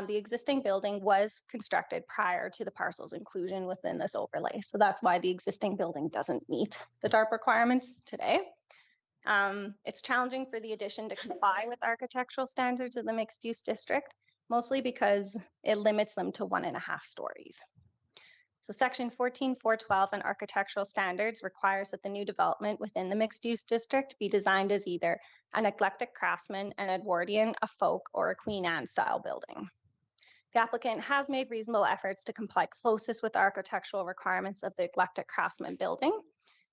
Speaker 9: The existing building was constructed prior to the parcel's inclusion within this overlay. So that's why the existing building doesn't meet the DARP requirements today. It's challenging for the addition to comply with architectural standards of the mixed use district, mostly because it limits them to 1.5 stories. So section 14.412 on architectural standards requires that the new development within the mixed use district be designed as either an eclectic craftsman, an Edwardian, a folk, or a Queen Anne style building. The applicant has made reasonable efforts to comply closest with the architectural requirements of the eclectic craftsman building.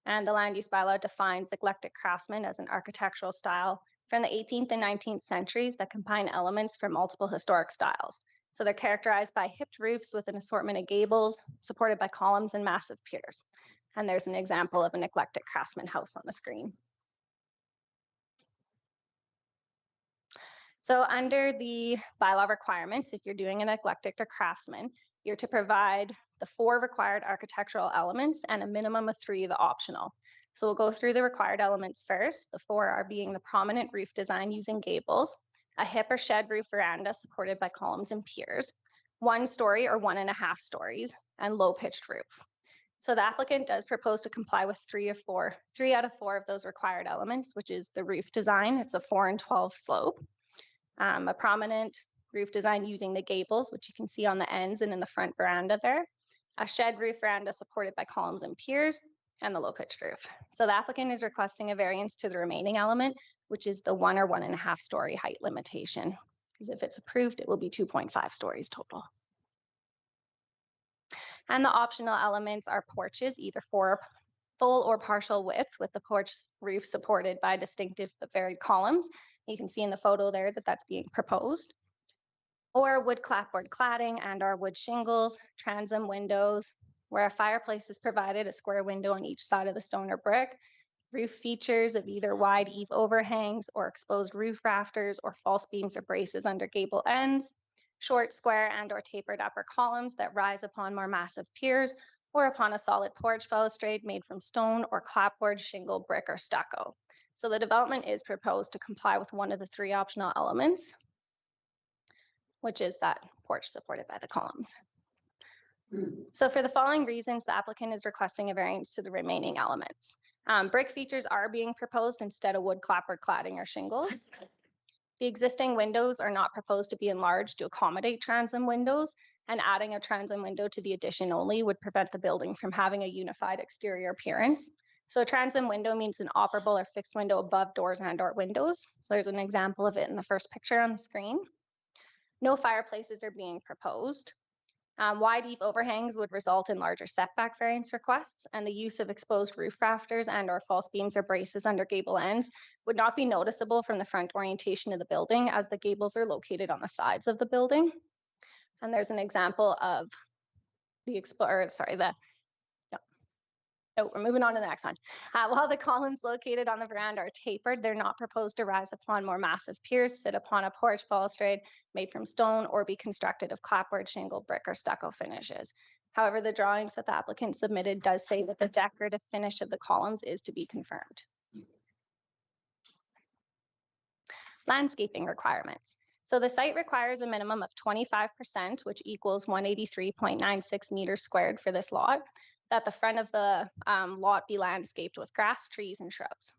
Speaker 9: And the land use bylaw defines eclectic craftsman as an architectural style from the 18th and 19th centuries that combine elements from multiple historic styles. So they're characterized by hipped roofs with an assortment of gables supported by columns and massive piers. And there's an example of an eclectic craftsman house on the screen. So under the bylaw requirements, if you're doing an eclectic or craftsman, you're to provide the 4 required architectural elements and a minimum of 3 of the optional. So we'll go through the required elements first. The 4 are being the prominent roof design using gables, a hip or shed roof veranda supported by columns and piers, 1 story or 1.5 stories, and low pitched roof. So the applicant does propose to comply with 3 out of 4 of those required elements, which is the roof design. It's a 4 and 12 slope, a prominent roof design using the gables, which you can see on the ends and in the front veranda there, a shed roof veranda supported by columns and piers, and the low pitched roof. So the applicant is requesting a variance to the remaining element, which is the 1 or 1.5 story height limitation. Because if it's approved, it will be 2.5 stories total. And the optional elements are porches, either for full or partial width, with the porch roof supported by distinctive but varied columns. You can see in the photo there that that's being proposed. Or wood clapboard cladding and or wood shingles, transom windows, where a fireplace is provided, a square window on each side of the stone or brick, roof features of either wide eave overhangs or exposed roof rafters or false beams or braces under gable ends, short, square, and or tapered upper columns that rise upon more massive piers or upon a solid porch balustrade made from stone or clapboard, shingle, brick, or stucco. So the development is proposed to comply with one of the 3 optional elements, which is that porch supported by the columns. So for the following reasons, the applicant is requesting a variance to the remaining elements. Brick features are being proposed instead of wood clapboard cladding or shingles. The existing windows are not proposed to be enlarged to accommodate transom windows, and adding a transom window to the addition only would prevent the building from having a unified exterior appearance. So a transom window means an operable or fixed window above doors and or windows. So there's an example of it in the first picture on the screen. No fireplaces are being proposed. Wide eave overhangs would result in larger setback variance requests, and the use of exposed roof rafters and or false beams or braces under gable ends would not be noticeable from the front orientation of the building, as the gables are located on the sides of the building. And there's an example of we're moving on to the next one. While the columns located on the veranda are tapered, they're not proposed to rise upon more massive piers, sit upon a porch balustrade made from stone, or be constructed of clapboard, shingle, brick, or stucco finishes. However, the drawings that the applicant submitted does say that the decorative finish of the columns is to be confirmed. Landscaping requirements. So the site requires a minimum of 25%, which equals 183.96 meters squared for this lot, that the front of the lot be landscaped with grass, trees, and shrubs.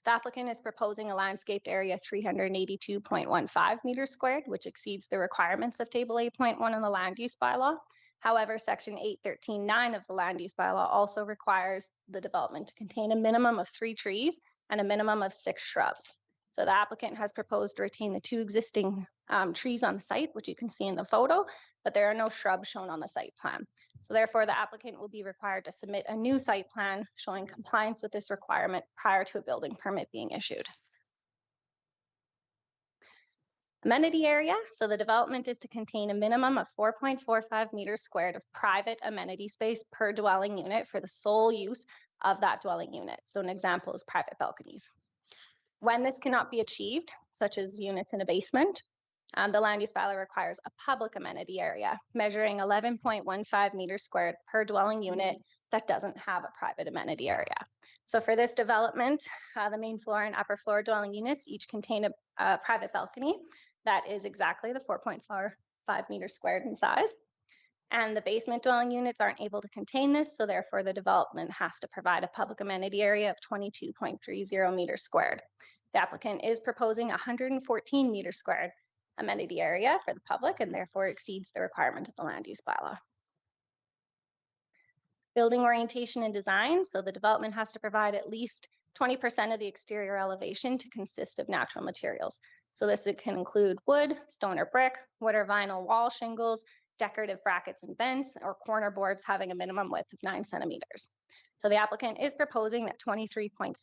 Speaker 9: The applicant is proposing a landscaped area 382.15 meters squared, which exceeds the requirements of Table 8.1 in the land use bylaw. However, Section 813.9 of the land use bylaw also requires the development to contain a minimum of 3 trees and a minimum of 6 shrubs. So the applicant has proposed to retain the 2 existing trees on the site, which you can see in the photo, but there are no shrubs shown on the site plan. So therefore, the applicant will be required to submit a new site plan showing compliance with this requirement prior to a building permit being issued. Amenity area. So the development is to contain a minimum of 4.45 meters squared of private amenity space per dwelling unit for the sole use of that dwelling unit. So an example is private balconies. When this cannot be achieved, such as units in a basement, the land use bylaw requires a public amenity area measuring 11.15 meters squared per dwelling unit that doesn't have a private amenity area. So for this development, the main floor and upper floor dwelling units each contain a private balcony that is exactly the 4.45 meters squared in size. And the basement dwelling units aren't able to contain this, so therefore the development has to provide a public amenity area of 22.30 meters squared. The applicant is proposing 114 meters squared amenity area for the public and therefore exceeds the requirement of the land use bylaw. Building orientation and design. So the development has to provide at least 20% of the exterior elevation to consist of natural materials. So this can include wood, stone or brick, wood or vinyl wall shingles, decorative brackets and vents, or corner boards having a minimum width of 9 centimeters. So the applicant is proposing that 23.6%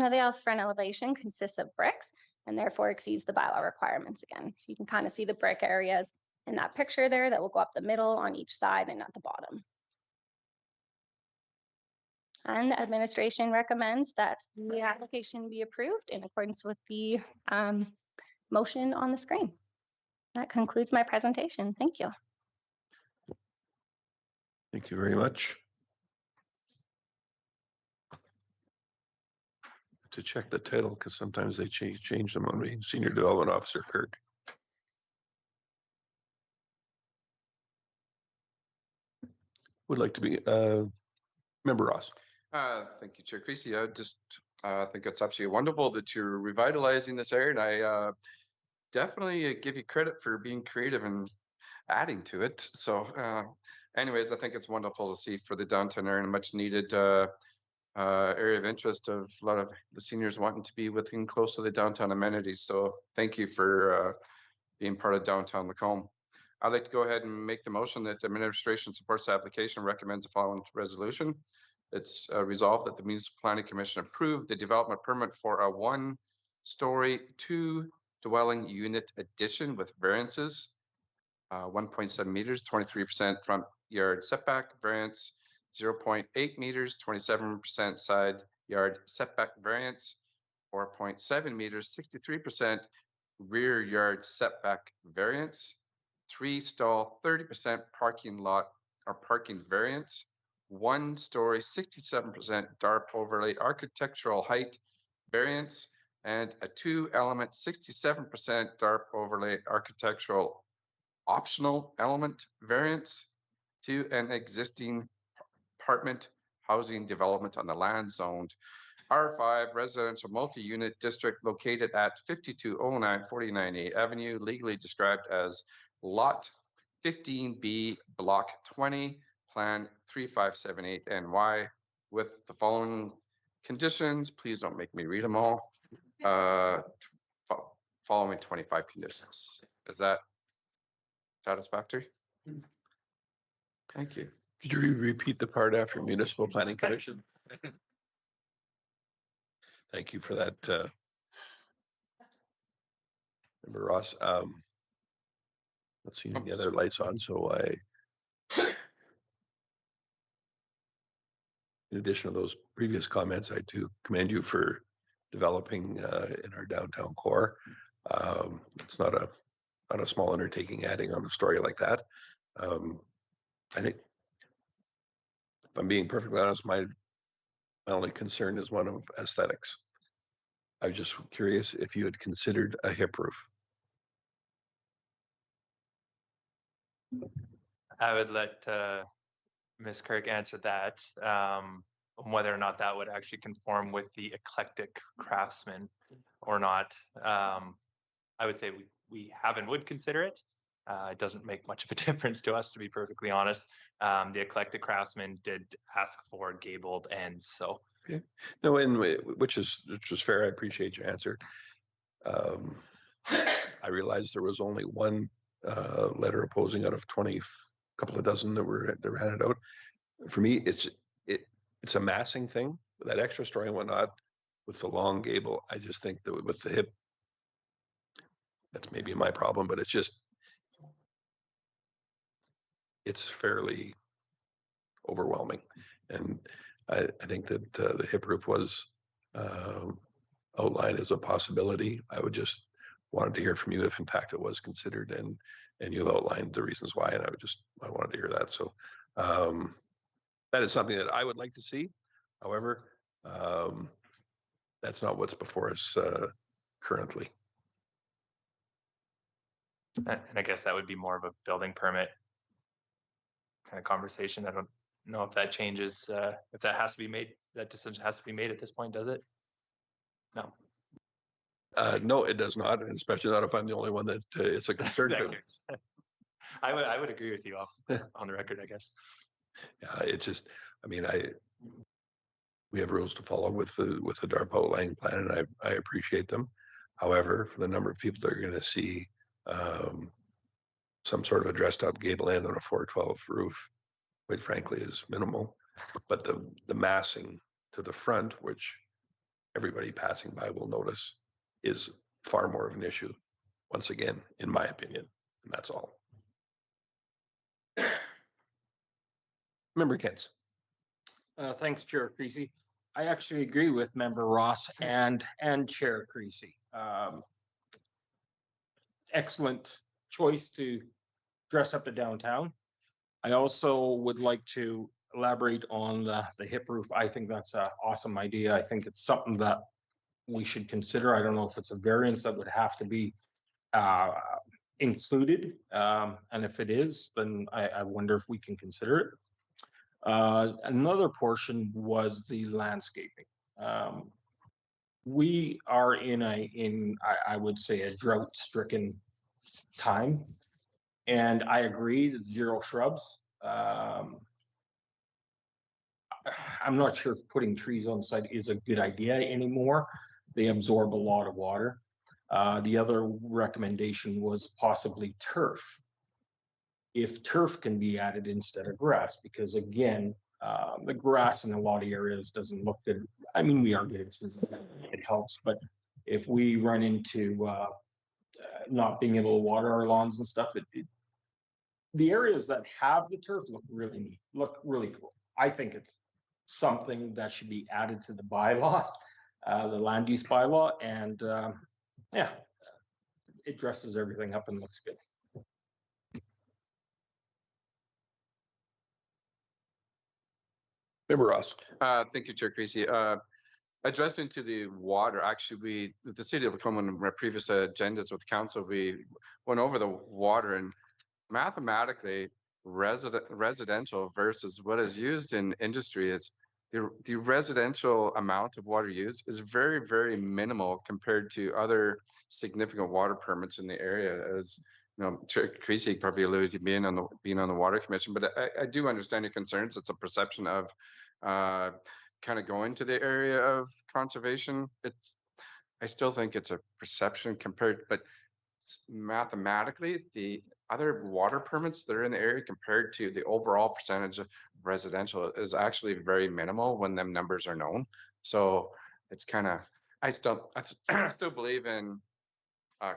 Speaker 9: of the front elevation consists of bricks and therefore exceeds the bylaw requirements again. So you can kind of see the brick areas in that picture there that will go up the middle on each side and at the bottom. And the administration recommends that the application be approved in accordance with the motion on the screen. That concludes my presentation. Thank you.
Speaker 1: Thank you very much. To check the title, because sometimes they change them on me. Senior Development Officer Kirk. Would like to be Member Ross.
Speaker 7: Thank you, Chair Creasy. I just think it's absolutely wonderful that you're revitalizing this area, and I definitely give you credit for being creative and adding to it. So anyways, I think it's wonderful to see for the downtown area, and a much needed area of interest of a lot of the seniors wanting to be within close to the downtown amenities. So thank you for being part of downtown Macomb. I'd like to go ahead and make the motion that the administration supports the application, recommends the following resolution. It's resolved that the Municipal Planning Commission approve the development permit for a 1-story 2-dwelling unit addition with variances, 1.7 meters, 23% front yard setback variance, 0.8 meters, 27% side yard setback variance, 4.7 meters, 63% rear yard setback variance, 3-stall, 30% parking lot or parking variance, 1-story, 67% dark overlay architectural height variance, and a 2-element, 67% dark overlay architectural optional element variance to an existing apartment housing development on the land zoned R5 residential multi-unit district located at 5209 49A Avenue, legally described as Lot 15B, Block 20, Plan 3578 NY, with the following conditions. Please don't make me read them all. Following 25 conditions. Is that satisfactory? Thank you.
Speaker 1: Could you repeat the part after Municipal Planning Commission? Thank you for that, Member Ross. Not seeing any other lights on, so in addition to those previous comments, I do commend you for developing in our downtown core. It's not a small undertaking adding on a story like that. I think, if I'm being perfectly honest, my only concern is one of aesthetics. I was just curious if you had considered a hip roof.
Speaker 10: I would let Ms. Kirk answer that, whether or not that would actually conform with the eclectic craftsman or not. I would say we have and would consider it. It doesn't make much of a difference to us, to be perfectly honest. The eclectic craftsman did ask for gabled ends, so.
Speaker 1: Okay. No, and which is fair. I appreciate your answer. I realized there was only one letter opposing out of 20, couple of dozen that were handed out. For me, it's a massing thing. That extra story and whatnot with the long gable. I just think that with the hip, that's maybe my problem, but it's fairly overwhelming. And I think that the hip roof was outlined as a possibility. I would just wanted to hear from you if in fact it was considered, and you've outlined the reasons why, and I wanted to hear that. So that is something that I would like to see. However, that's not what's before us currently.
Speaker 10: And I guess that would be more of a building permit kind of conversation. I don't know if that changes, if that has to be made, that decision has to be made at this point, does it? No.
Speaker 1: No, it does not, and especially not if I'm the only one that it's a concern to.
Speaker 10: I would agree with you on the record, I guess.
Speaker 1: Yeah, it's just, I mean, we have rules to follow with the DARPA outlying plan, and I appreciate them. However, for the number of people that are going to see some sort of a dressed up gable end on a 412 roof, quite frankly, is minimal. But the massing to the front, which everybody passing by will notice, is far more of an issue, once again, in my opinion, and that's all. Member Kentz.
Speaker 5: Thanks, Chair Creasy. I actually agree with Member Ross and Chair Creasy. Excellent choice to dress up the downtown. I also would like to elaborate on the hip roof. I think that's an awesome idea. I think it's something that we should consider. I don't know if it's a variance that would have to be included. And if it is, then I wonder if we can consider it. Another portion was the landscaping. We are in I would say a drought stricken time. And I agree that 0 shrubs. I'm not sure if putting trees on site is a good idea anymore. They absorb a lot of water. The other recommendation was possibly turf. If turf can be added instead of grass, because again, the grass in a lot of areas doesn't look good. I mean, we are getting it helps, but if we run into not being able to water our lawns and stuff, the areas that have the turf look really neat, look really cool. I think it's something that should be added to the bylaw, the land use bylaw, and yeah, it dresses everything up and looks good.
Speaker 1: Member Ross.
Speaker 7: Thank you, Chair Creasy. Addressing to the water, actually, the city of Lacombe, in our previous agendas with council, we went over the water, and mathematically, residential versus what is used in industry is the residential amount of water used is very, very minimal compared to other significant water permits in the area. As you know, Chair Creasy probably alluded to being on the water commission, but I do understand your concerns. It's a perception of kind of going to the area of conservation. I still think it's a perception compared, but mathematically, the other water permits that are in the area compared to the overall percentage of residential is actually very minimal when them numbers are known. So it's kind of, I still believe in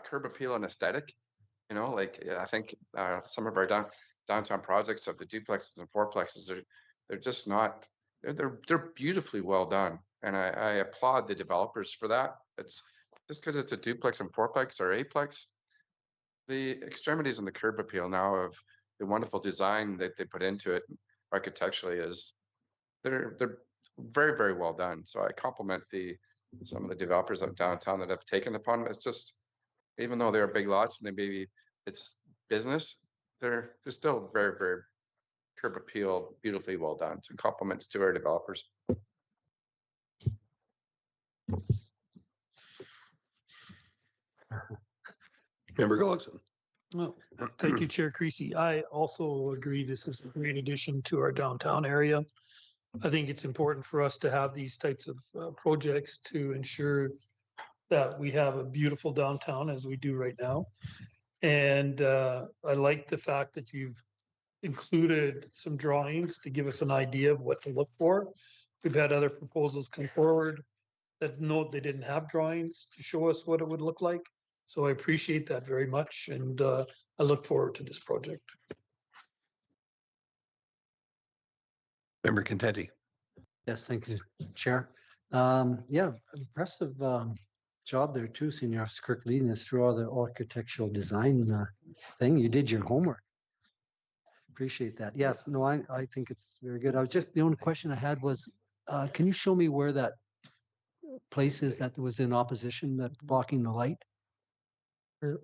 Speaker 7: curb appeal and aesthetic. You know, like I think some of our downtown projects of the duplexes and fourplexes they're just not, they're beautifully well done, and I applaud the developers for that. It's just because it's a duplex and fourplex or eightplex. The extremities in the curb appeal now of the wonderful design that they put into it architecturally is they're very, very well done. So I compliment some of the developers of downtown that have taken upon it. It's just, even though they're big lots and they maybe it's business, they're still very, very curb appeal, beautifully well done. So compliments to our developers.
Speaker 1: Member Gullickson.
Speaker 2: Oh, thank you, Chair Creasy. I also agree this is a great addition to our downtown area. I think it's important for us to have these types of projects to ensure that we have a beautiful downtown as we do right now. And I like the fact that you've included some drawings to give us an idea of what to look for. We've had other proposals come forward that note they didn't have drawings to show us what it would look like. So I appreciate that very much, and I look forward to this project.
Speaker 1: Member Contenti.
Speaker 6: Yes, thank you, Chair. Yeah, impressive job there too, Senior Officer Kirk, leading us through all the architectural design thing. You did your homework. Appreciate that. Yes, no, I think it's very good. The only question I had was, can you show me where that place is that was in opposition, that blocking the light?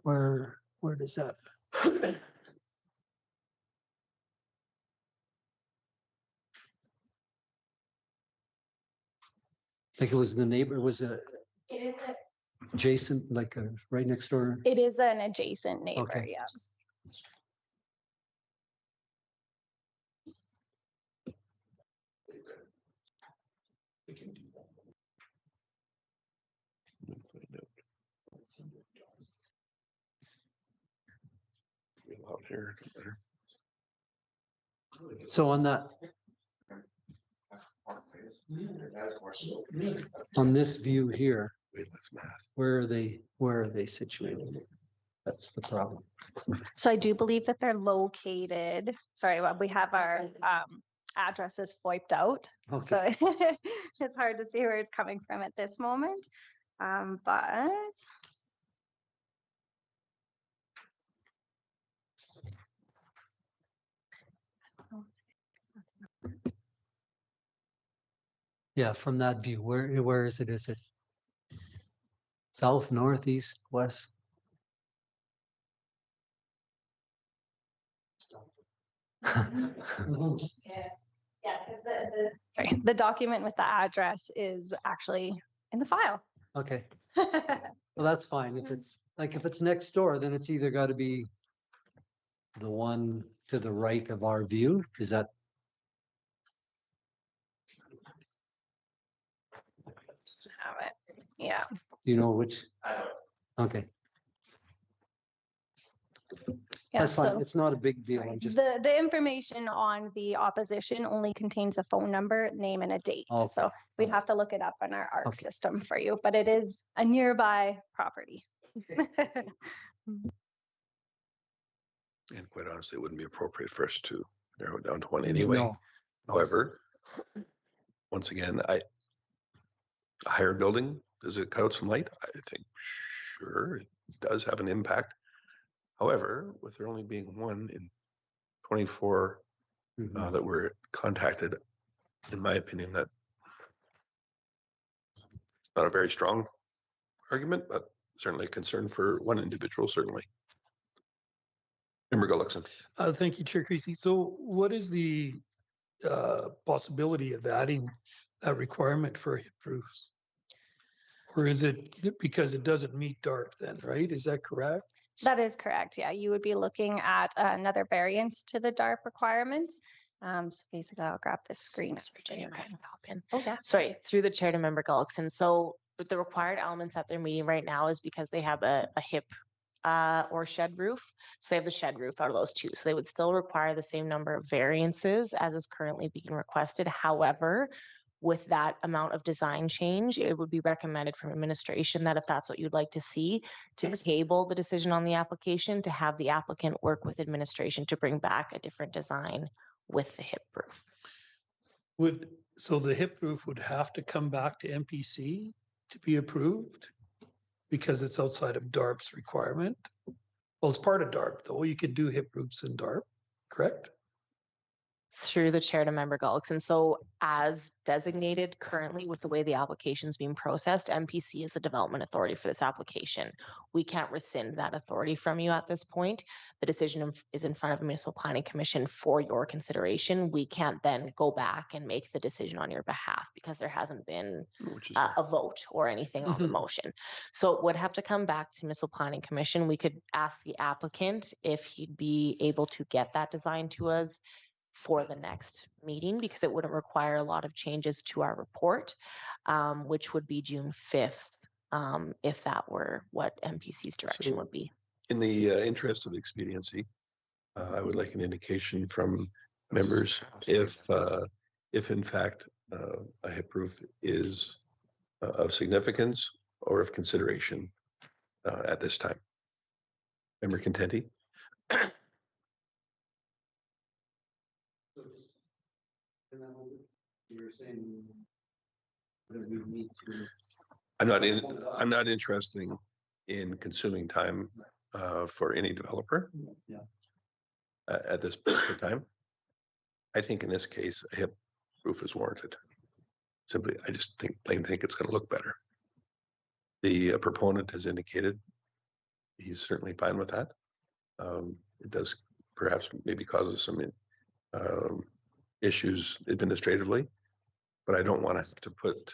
Speaker 6: Where does that? I think it was the neighbor, was it
Speaker 9: It is
Speaker 6: adjacent, like right next door?
Speaker 9: It is an adjacent neighbor,
Speaker 6: Okay.
Speaker 9: yeah.
Speaker 1: Out here.
Speaker 6: So on that, on this view here, where are they situated? That's the problem.
Speaker 9: So I do believe that they're located, sorry, we have our addresses wiped out.
Speaker 6: Okay.
Speaker 9: So it's hard to see where it's coming from at this moment. But
Speaker 6: Yeah, from that view, where is it? Is it south, north, east, west?
Speaker 9: Yes, sorry, the document with the address is actually in the file.
Speaker 6: Okay, well, that's fine. If it's like, if it's next door, then it's either got to be the one to the right of our view. Is that?
Speaker 9: Have it. Yeah.
Speaker 6: You know which? Okay,
Speaker 9: Yeah,
Speaker 6: that's fine.
Speaker 9: so
Speaker 6: It's not a big deal. I'm just,
Speaker 9: the information on the opposition only contains a phone number, name, and a date.
Speaker 6: Okay.
Speaker 9: So we'd have to look it up on our ARC
Speaker 6: Okay.
Speaker 9: system for you, but it is a nearby property.
Speaker 1: And quite honestly, it wouldn't be appropriate for us to narrow it down to one anyway.
Speaker 6: no.
Speaker 1: However, once again, a higher building, does it cut out some light? I think sure, it does have an impact. However, with there only being one in 24
Speaker 6: Mhm.
Speaker 1: that were contacted, in my opinion, that's not a very strong argument, but certainly a concern for one individual, certainly. Member Gullickson.
Speaker 2: Thank you, Chair Creasy. So what is the possibility of adding a requirement for hip roofs? Or is it because it doesn't meet DARP then, right? Is that correct?
Speaker 9: That is correct. Yeah, you would be looking at another variance to the DARP requirements. So basically, I'll grab this screen.
Speaker 3: Oh, yeah. Sorry, through the chair to member Gullickson. So the required elements at their meeting right now is because they have a hip or shed roof. So they have the shed roof out of those two. So they would still require the same number of variances as is currently being requested. However, with that amount of design change, it would be recommended from administration that if that's what you'd like to see, to table the decision on the application, to have the applicant work with administration to bring back a different design with the hip roof.
Speaker 2: So the hip roof would have to come back to MPC to be approved because it's outside of DARP's requirement? Well, it's part of DARP though. You can do hip roofs in DARP, correct?
Speaker 3: Through the chair to member Gullickson. So as designated currently with the way the application is being processed, MPC is the development authority for this application. We can't rescind that authority from you at this point. The decision is in front of the Municipal Planning Commission for your consideration. We can't then go back and make the decision on your behalf because there hasn't been
Speaker 1: Which is
Speaker 3: a vote or anything on the motion. So it would have to come back to Municipal Planning Commission. We could ask the applicant if he'd be able to get that design to us for the next meeting because it wouldn't require a lot of changes to our report, which would be June 5th, if that were what MPC's direction would be.
Speaker 1: In the interest of expediency, I would like an indication from members if in fact a hip roof is of significance or of consideration at this time. Member Contenti?
Speaker 6: You're saying that we need to.
Speaker 1: I'm not interested in consuming time for any developer.
Speaker 6: Yeah.
Speaker 1: At this point in time. I think in this case, a hip roof is warranted. Simply, I just think it's going to look better. The proponent has indicated he's certainly fine with that. It does perhaps maybe causes some issues administratively, but I don't want to put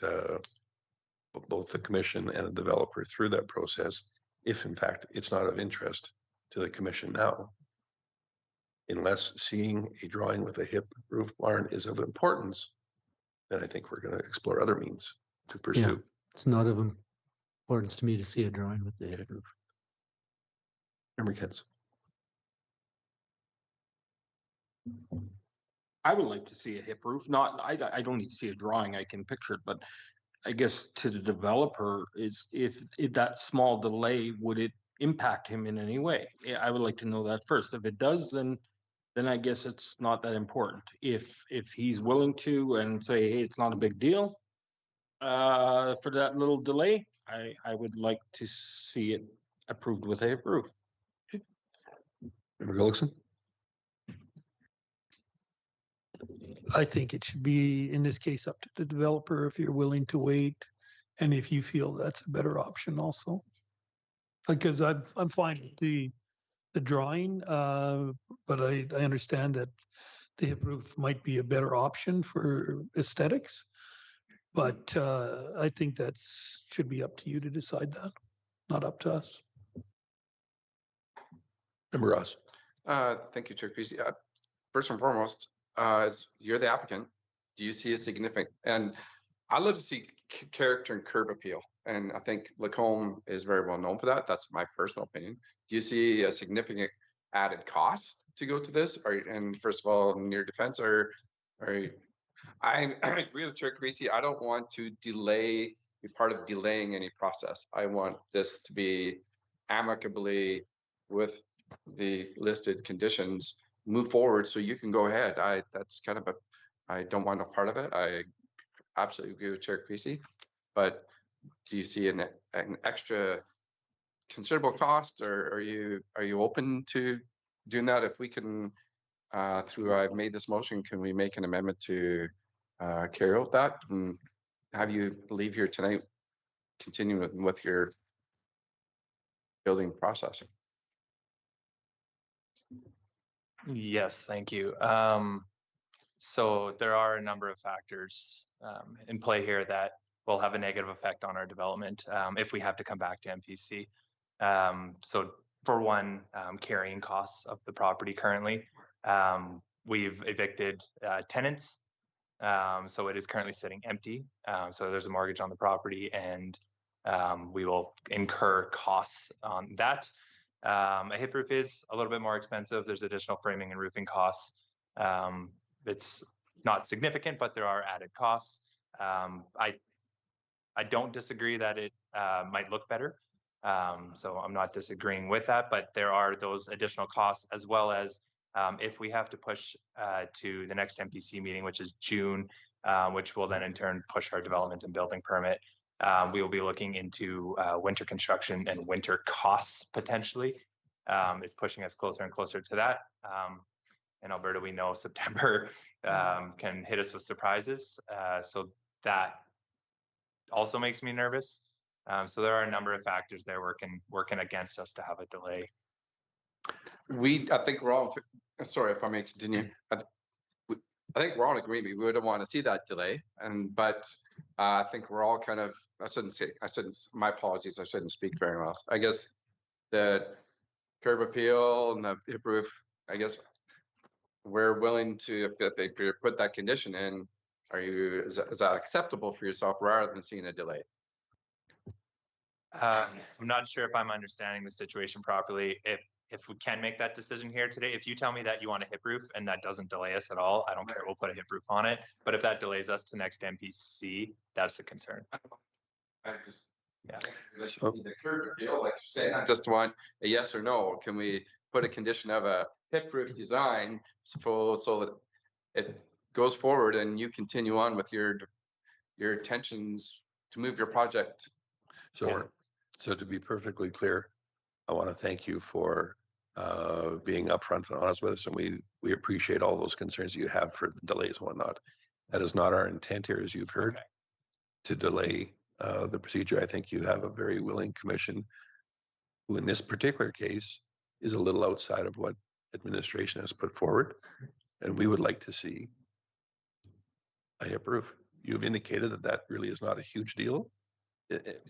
Speaker 1: both the commission and a developer through that process if in fact it's not of interest to the commission now. Unless seeing a drawing with a hip roof barn is of importance, then I think we're going to explore other means to pursue.
Speaker 6: Yeah, it's not of importance to me to see a drawing with the hip roof.
Speaker 1: Member Kentz.
Speaker 5: I would like to see a hip roof, not, I don't need to see a drawing, I can picture it, but I guess to the developer is if that small delay, would it impact him in any way? Yeah, I would like to know that first. If it does, then I guess it's not that important. If he's willing to and say, hey, it's not a big deal for that little delay, I would like to see it approved with a hip roof.
Speaker 1: Member Gullickson.
Speaker 2: I think it should be, in this case, up to the developer if you're willing to wait. And if you feel that's a better option also. Because I'm fine with the drawing, but I understand that the hip roof might be a better option for aesthetics. But I think that's should be up to you to decide that, not up to us.
Speaker 1: Member Ross.
Speaker 7: Thank you, Chair Creasy. First and foremost, as you're the applicant, do you see a significant, and I love to see character and curb appeal. And I think Lacombe is very well known for that. That's my personal opinion. Do you see a significant added cost to go to this? And first of all, in your defense, I agree with Chair Creasy. I don't want to be part of delaying any process. I want this to be amicably with the listed conditions move forward so you can go ahead. That's kind of I don't want no part of it. I absolutely agree with Chair Creasy, but do you see an extra considerable cost, or are you open to doing that? If we can, I've made this motion, can we make an amendment to carry out that and have you leave here tonight, continuing with your building process?
Speaker 10: Yes, thank you. So there are a number of factors in play here that will have a negative effect on our development if we have to come back to MPC. So for one, carrying costs of the property currently. We've evicted tenants, so it is currently sitting empty. So there's a mortgage on the property, and we will incur costs on that. A hip roof is a little bit more expensive. There's additional framing and roofing costs. It's not significant, but there are added costs. I don't disagree that it might look better. So I'm not disagreeing with that, but there are those additional costs, as well as if we have to push to the next MPC meeting, which is June, which will then in turn push our development and building permit. We will be looking into winter construction and winter costs potentially. It's pushing us closer and closer to that. In Alberta, we know September can hit us with surprises. So that also makes me nervous. So there are a number of factors there working against us to have a delay.
Speaker 7: I think we're all, sorry if I may continue. I think we're all in agreement. We wouldn't want to see that delay. But I think we're all kind of, my apologies, I shouldn't speak very well. I guess the curb appeal and the hip roof, I guess we're willing to, if they put that condition in, is that acceptable for yourself rather than seeing a delay?
Speaker 10: I'm not sure if I'm understanding the situation properly. If we can make that decision here today, if you tell me that you want a hip roof and that doesn't delay us at all, I don't care. We'll put a hip roof on it. But if that delays us to next MPC, that's the concern.
Speaker 7: I just,
Speaker 10: yeah.
Speaker 7: The curb appeal, like you're saying, I just want a yes or no. Can we put a condition of a hip roof design so that it goes forward and you continue on with your intentions to move your project?
Speaker 1: So to be perfectly clear, I want to thank you for being upfront and honest with us, and we appreciate all those concerns you have for the delays and whatnot. That is not our intent here, as you've heard, to delay the procedure. I think you have a very willing commission who in this particular case is a little outside of what administration has put forward, and we would like to see a hip roof. You've indicated that that really is not a huge deal.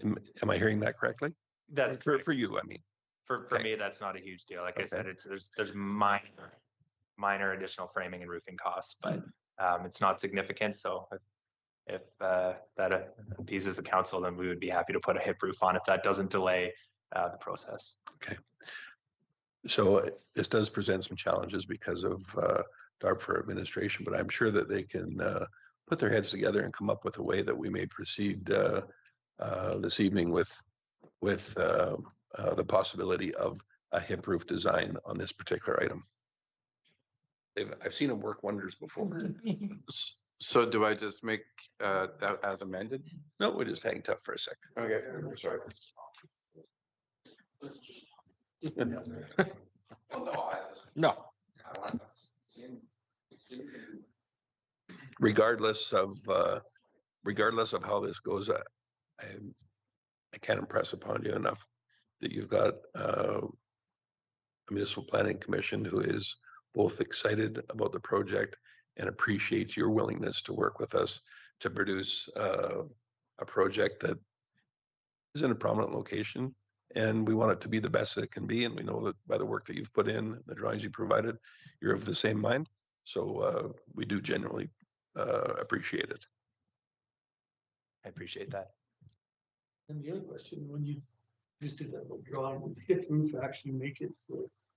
Speaker 1: Am I hearing that correctly?
Speaker 10: That's
Speaker 1: for you, I mean.
Speaker 10: For me, that's not a huge deal. Like I said, there's minor additional framing and roofing costs, but it's not significant. So if that appeases the council, then we would be happy to put a hip roof on if that doesn't delay the process.
Speaker 1: Okay. So this does present some challenges because of DARPA administration, but I'm sure that they can put their heads together and come up with a way that we may proceed this evening with the possibility of a hip roof design on this particular item. I've seen them work wonders before.
Speaker 7: So do I just make that as amended?
Speaker 1: No, we're just hang tough for a second.
Speaker 7: Okay, sorry.
Speaker 5: No.
Speaker 1: regardless of how this goes, I can't impress upon you enough that you've got a municipal planning commission who is both excited about the project and appreciates your willingness to work with us to produce a project that is in a prominent location. And we want it to be the best that it can be. And we know that by the work that you've put in, the drawings you provided, you're of the same mind. So we do genuinely appreciate it.
Speaker 10: I appreciate that.
Speaker 2: And the other question, when you just did that little drawing, would the hip roof actually make it so it's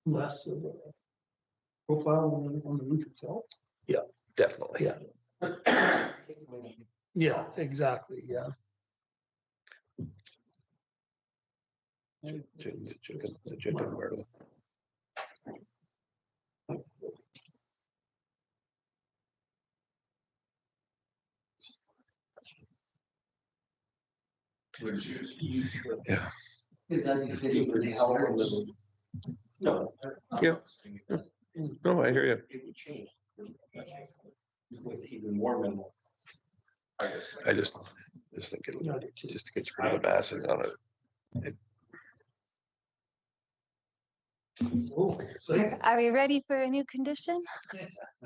Speaker 2: less of a profile on the roof itself?
Speaker 1: Definitely.
Speaker 2: Yeah. Yeah, exactly, yeah.
Speaker 1: Chicken Myrtle. Yeah.
Speaker 6: Is that you fitting for the elements?
Speaker 2: No.
Speaker 1: Yeah. No, I hear you.
Speaker 5: It would change. With even more minimal.
Speaker 1: I just think it'll just gets rid of the massing on it.
Speaker 2: Oh, so
Speaker 9: Are we ready for a new condition?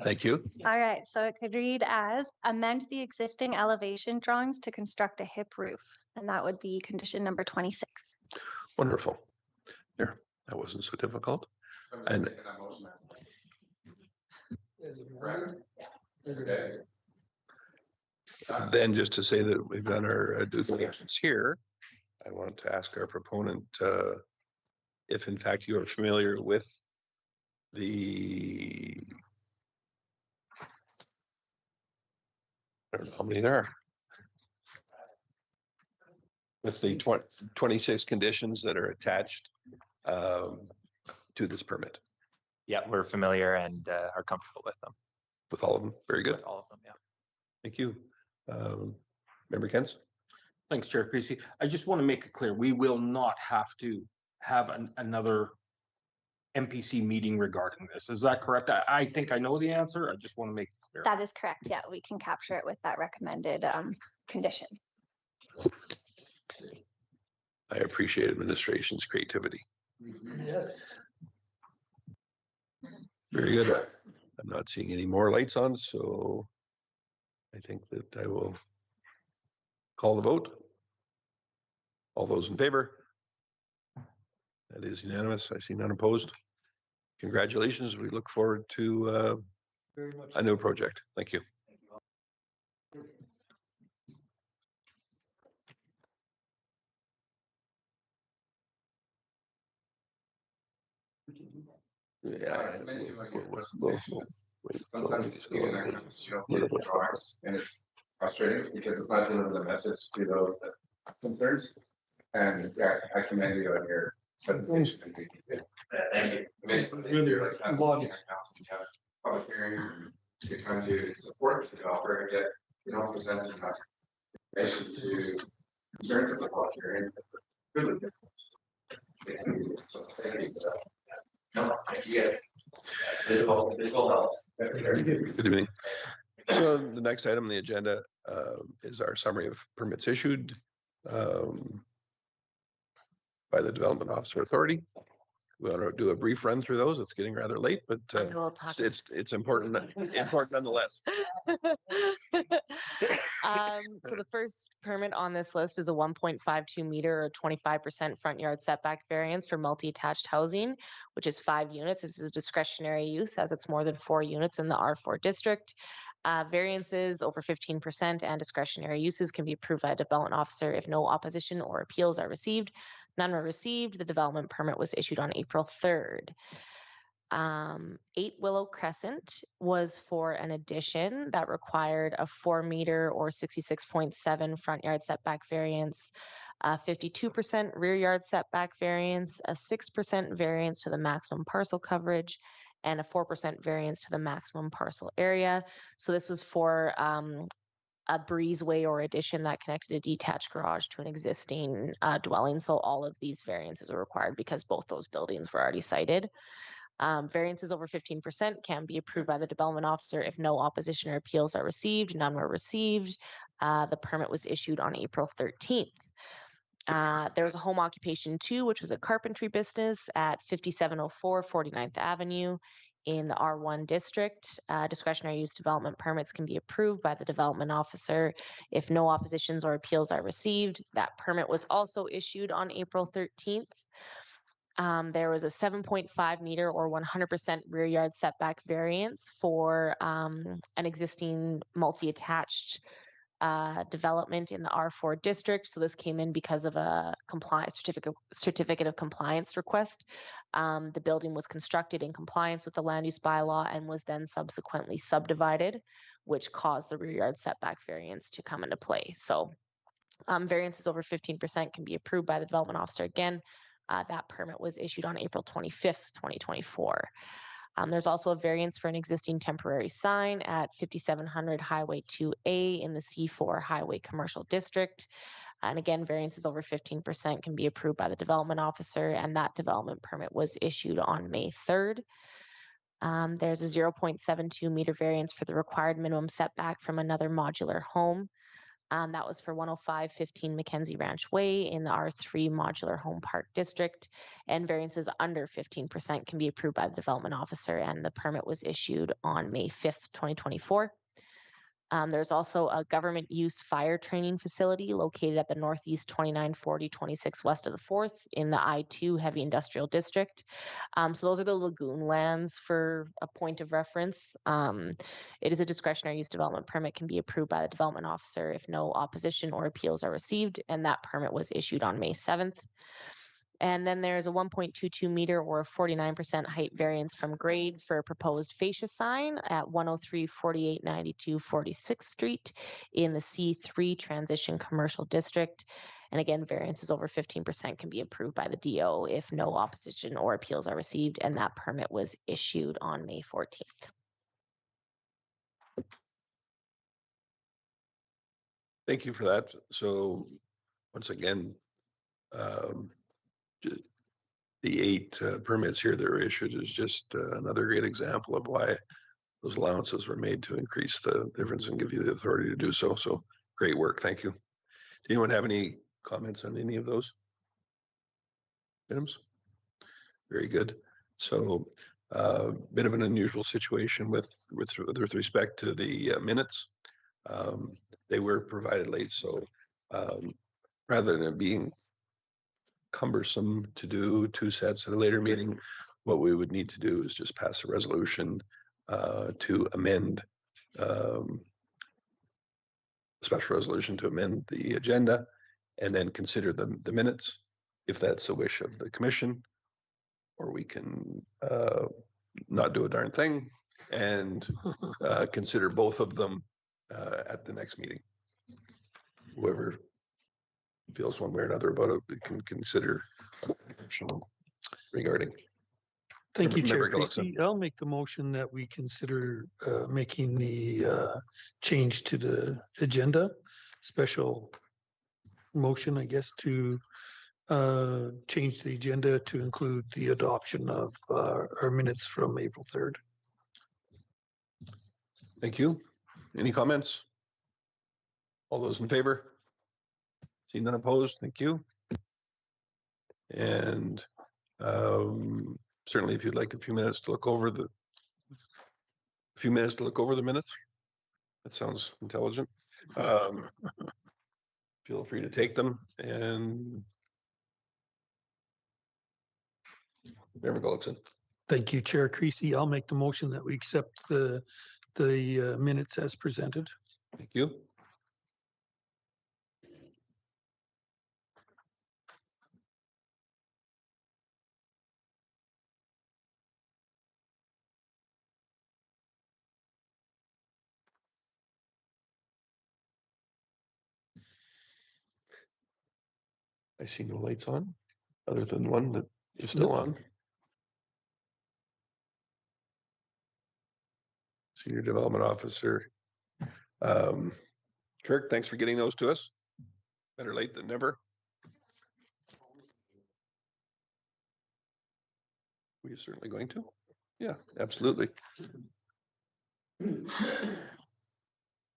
Speaker 1: Thank you.
Speaker 9: All right, so it could read as amend the existing elevation drawings to construct a hip roof. And that would be condition number 26.
Speaker 1: Wonderful. There, that wasn't so difficult. And then just to say that we've done our due diligence here, I want to ask our proponent if in fact you are familiar with the, I don't know how many there are, with the 26 conditions that are attached to this permit.
Speaker 10: Yeah, we're familiar and are comfortable with them.
Speaker 1: With all of them? Very good.
Speaker 10: With all of them, yeah.
Speaker 1: Thank you. Member Kents?
Speaker 5: Thanks, Chair Creasy. I just want to make it clear, we will not have to have another MPC meeting regarding this. Is that correct? I think I know the answer. I just want to make it clear.
Speaker 9: That is correct. Yeah, we can capture it with that recommended condition.
Speaker 1: I appreciate administration's creativity.
Speaker 2: yes.
Speaker 1: Very good. I'm not seeing any more lights on, so I think that I will call the vote. All those in favor? That is unanimous. I see none opposed. Congratulations. We look forward to
Speaker 2: Very much.
Speaker 1: a new project. Thank you. Yeah.
Speaker 7: Sometimes even that comes to drawings and it's frustrating because it's not delivering the message to those concerns. And yeah, I commend you on your presentation. Thank you.
Speaker 2: Really, a lot of-
Speaker 7: Public hearing, you're trying to support the developer and yet you don't present enough information to concerns of the public hearing. Yes.
Speaker 1: Good evening. So the next item on the agenda is our summary of permits issued by the Development Officer Authority. We want to do a brief run through those. It's getting rather late, but
Speaker 3: We'll talk.
Speaker 1: it's important nonetheless.
Speaker 3: So the first permit on this list is a 1.52 meter or 25% front yard setback variance for multi-attached housing, which is 5 units. This is a discretionary use as it's more than 4 units in the R4 district. Variances over 15% and discretionary uses can be approved by a development officer if no opposition or appeals are received. None were received. The development permit was issued on April 3rd. 8 Willow Crescent was for an addition that required a 4 meter or 66.7 front yard setback variance, a 52% rear yard setback variance, a 6% variance to the maximum parcel coverage, and a 4% variance to the maximum parcel area. So this was for a breezeway or addition that connected a detached garage to an existing dwelling. So all of these variances are required because both those buildings were already cited. Variances over 15% can be approved by the development officer if no opposition or appeals are received. None were received. The permit was issued on April 13th. There was a home occupation 2, which was a carpentry business at 5704 49th Avenue in the R1 district. Discretionary use development permits can be approved by the development officer if no oppositions or appeals are received. That permit was also issued on April 13th. There was a 7.5 meter or 100% rear yard setback variance for an existing multi-attached development in the R4 district. So this came in because of a compliance certificate of compliance request. The building was constructed in compliance with the land use bylaw and was then subsequently subdivided, which caused the rear yard setback variance to come into play. So variances over 15% can be approved by the development officer again. That permit was issued on April 25th, 2024. There's also a variance for an existing temporary sign at 5700 Highway 2A in the C4 Highway Commercial District. And again, variances over 15% can be approved by the development officer, and that development permit was issued on May 3rd. There's a 0.72 meter variance for the required minimum setback from another modular home. That was for 10515 Mackenzie Ranch Way in the R3 Modular Home Park District, and variances under 15% can be approved by the development officer, and the permit was issued on May 5th, 2024. There's also a government use fire training facility located at the Northeast 2940 26 west of the 4th in the I2 Heavy Industrial District. So those are the lagoon lands for a point of reference. It is a discretionary use development permit can be approved by the development officer if no opposition or appeals are received, and that permit was issued on May 7th. And then there's a 1.22 meter or 49% height variance from grade for a proposed fascia sign at 103 48 92 46th Street in the C3 Transition Commercial District. And again, variances over 15% can be approved by the DO if no opposition or appeals are received, and that permit was issued on May 14th.
Speaker 1: Thank you for that. So once again, the 8 permits here that were issued is just another great example of why those allowances were made to increase the difference and give you the authority to do so. So great work. Thank you. Do anyone have any comments on any of those items? Very good. So bit of an unusual situation with respect to the minutes. They were provided late, so rather than it being cumbersome to do 2 sets at a later meeting, what we would need to do is just pass a resolution to amend special resolution to amend the agenda, and then consider the minutes if that's the wish of the commission, or we can not do a darn thing and consider both of them at the next meeting. Whoever feels one way or another about it, we can consider regarding.
Speaker 2: Thank you, Chair
Speaker 1: Member Gillison.
Speaker 2: Creasy. I'll make the motion that we consider making the change to the agenda, special motion, I guess, to change the agenda to include the adoption of our minutes from April 3rd.
Speaker 1: Thank you. Any comments? All those in favor? See none opposed. Thank you. And certainly, if you'd like a few minutes to look over the minutes, that sounds intelligent. Feel free to take them, and Member Gullickson.
Speaker 2: Thank you, Chair Creasy. I'll make the motion that we accept the minutes as presented.
Speaker 1: Thank you. I see no lights on, other than one that is still on. Senior Development Officer. Kirk, thanks for getting those to us. Better late than never. We're certainly going to. Yeah, absolutely.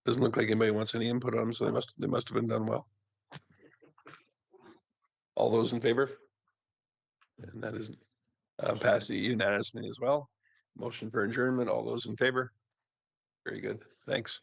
Speaker 1: Doesn't look like anybody wants any input on them, so they must have been done well. All those in favor? And that is passed unanimously as well. Motion for adjournment. All those in favor? Very good. Thanks.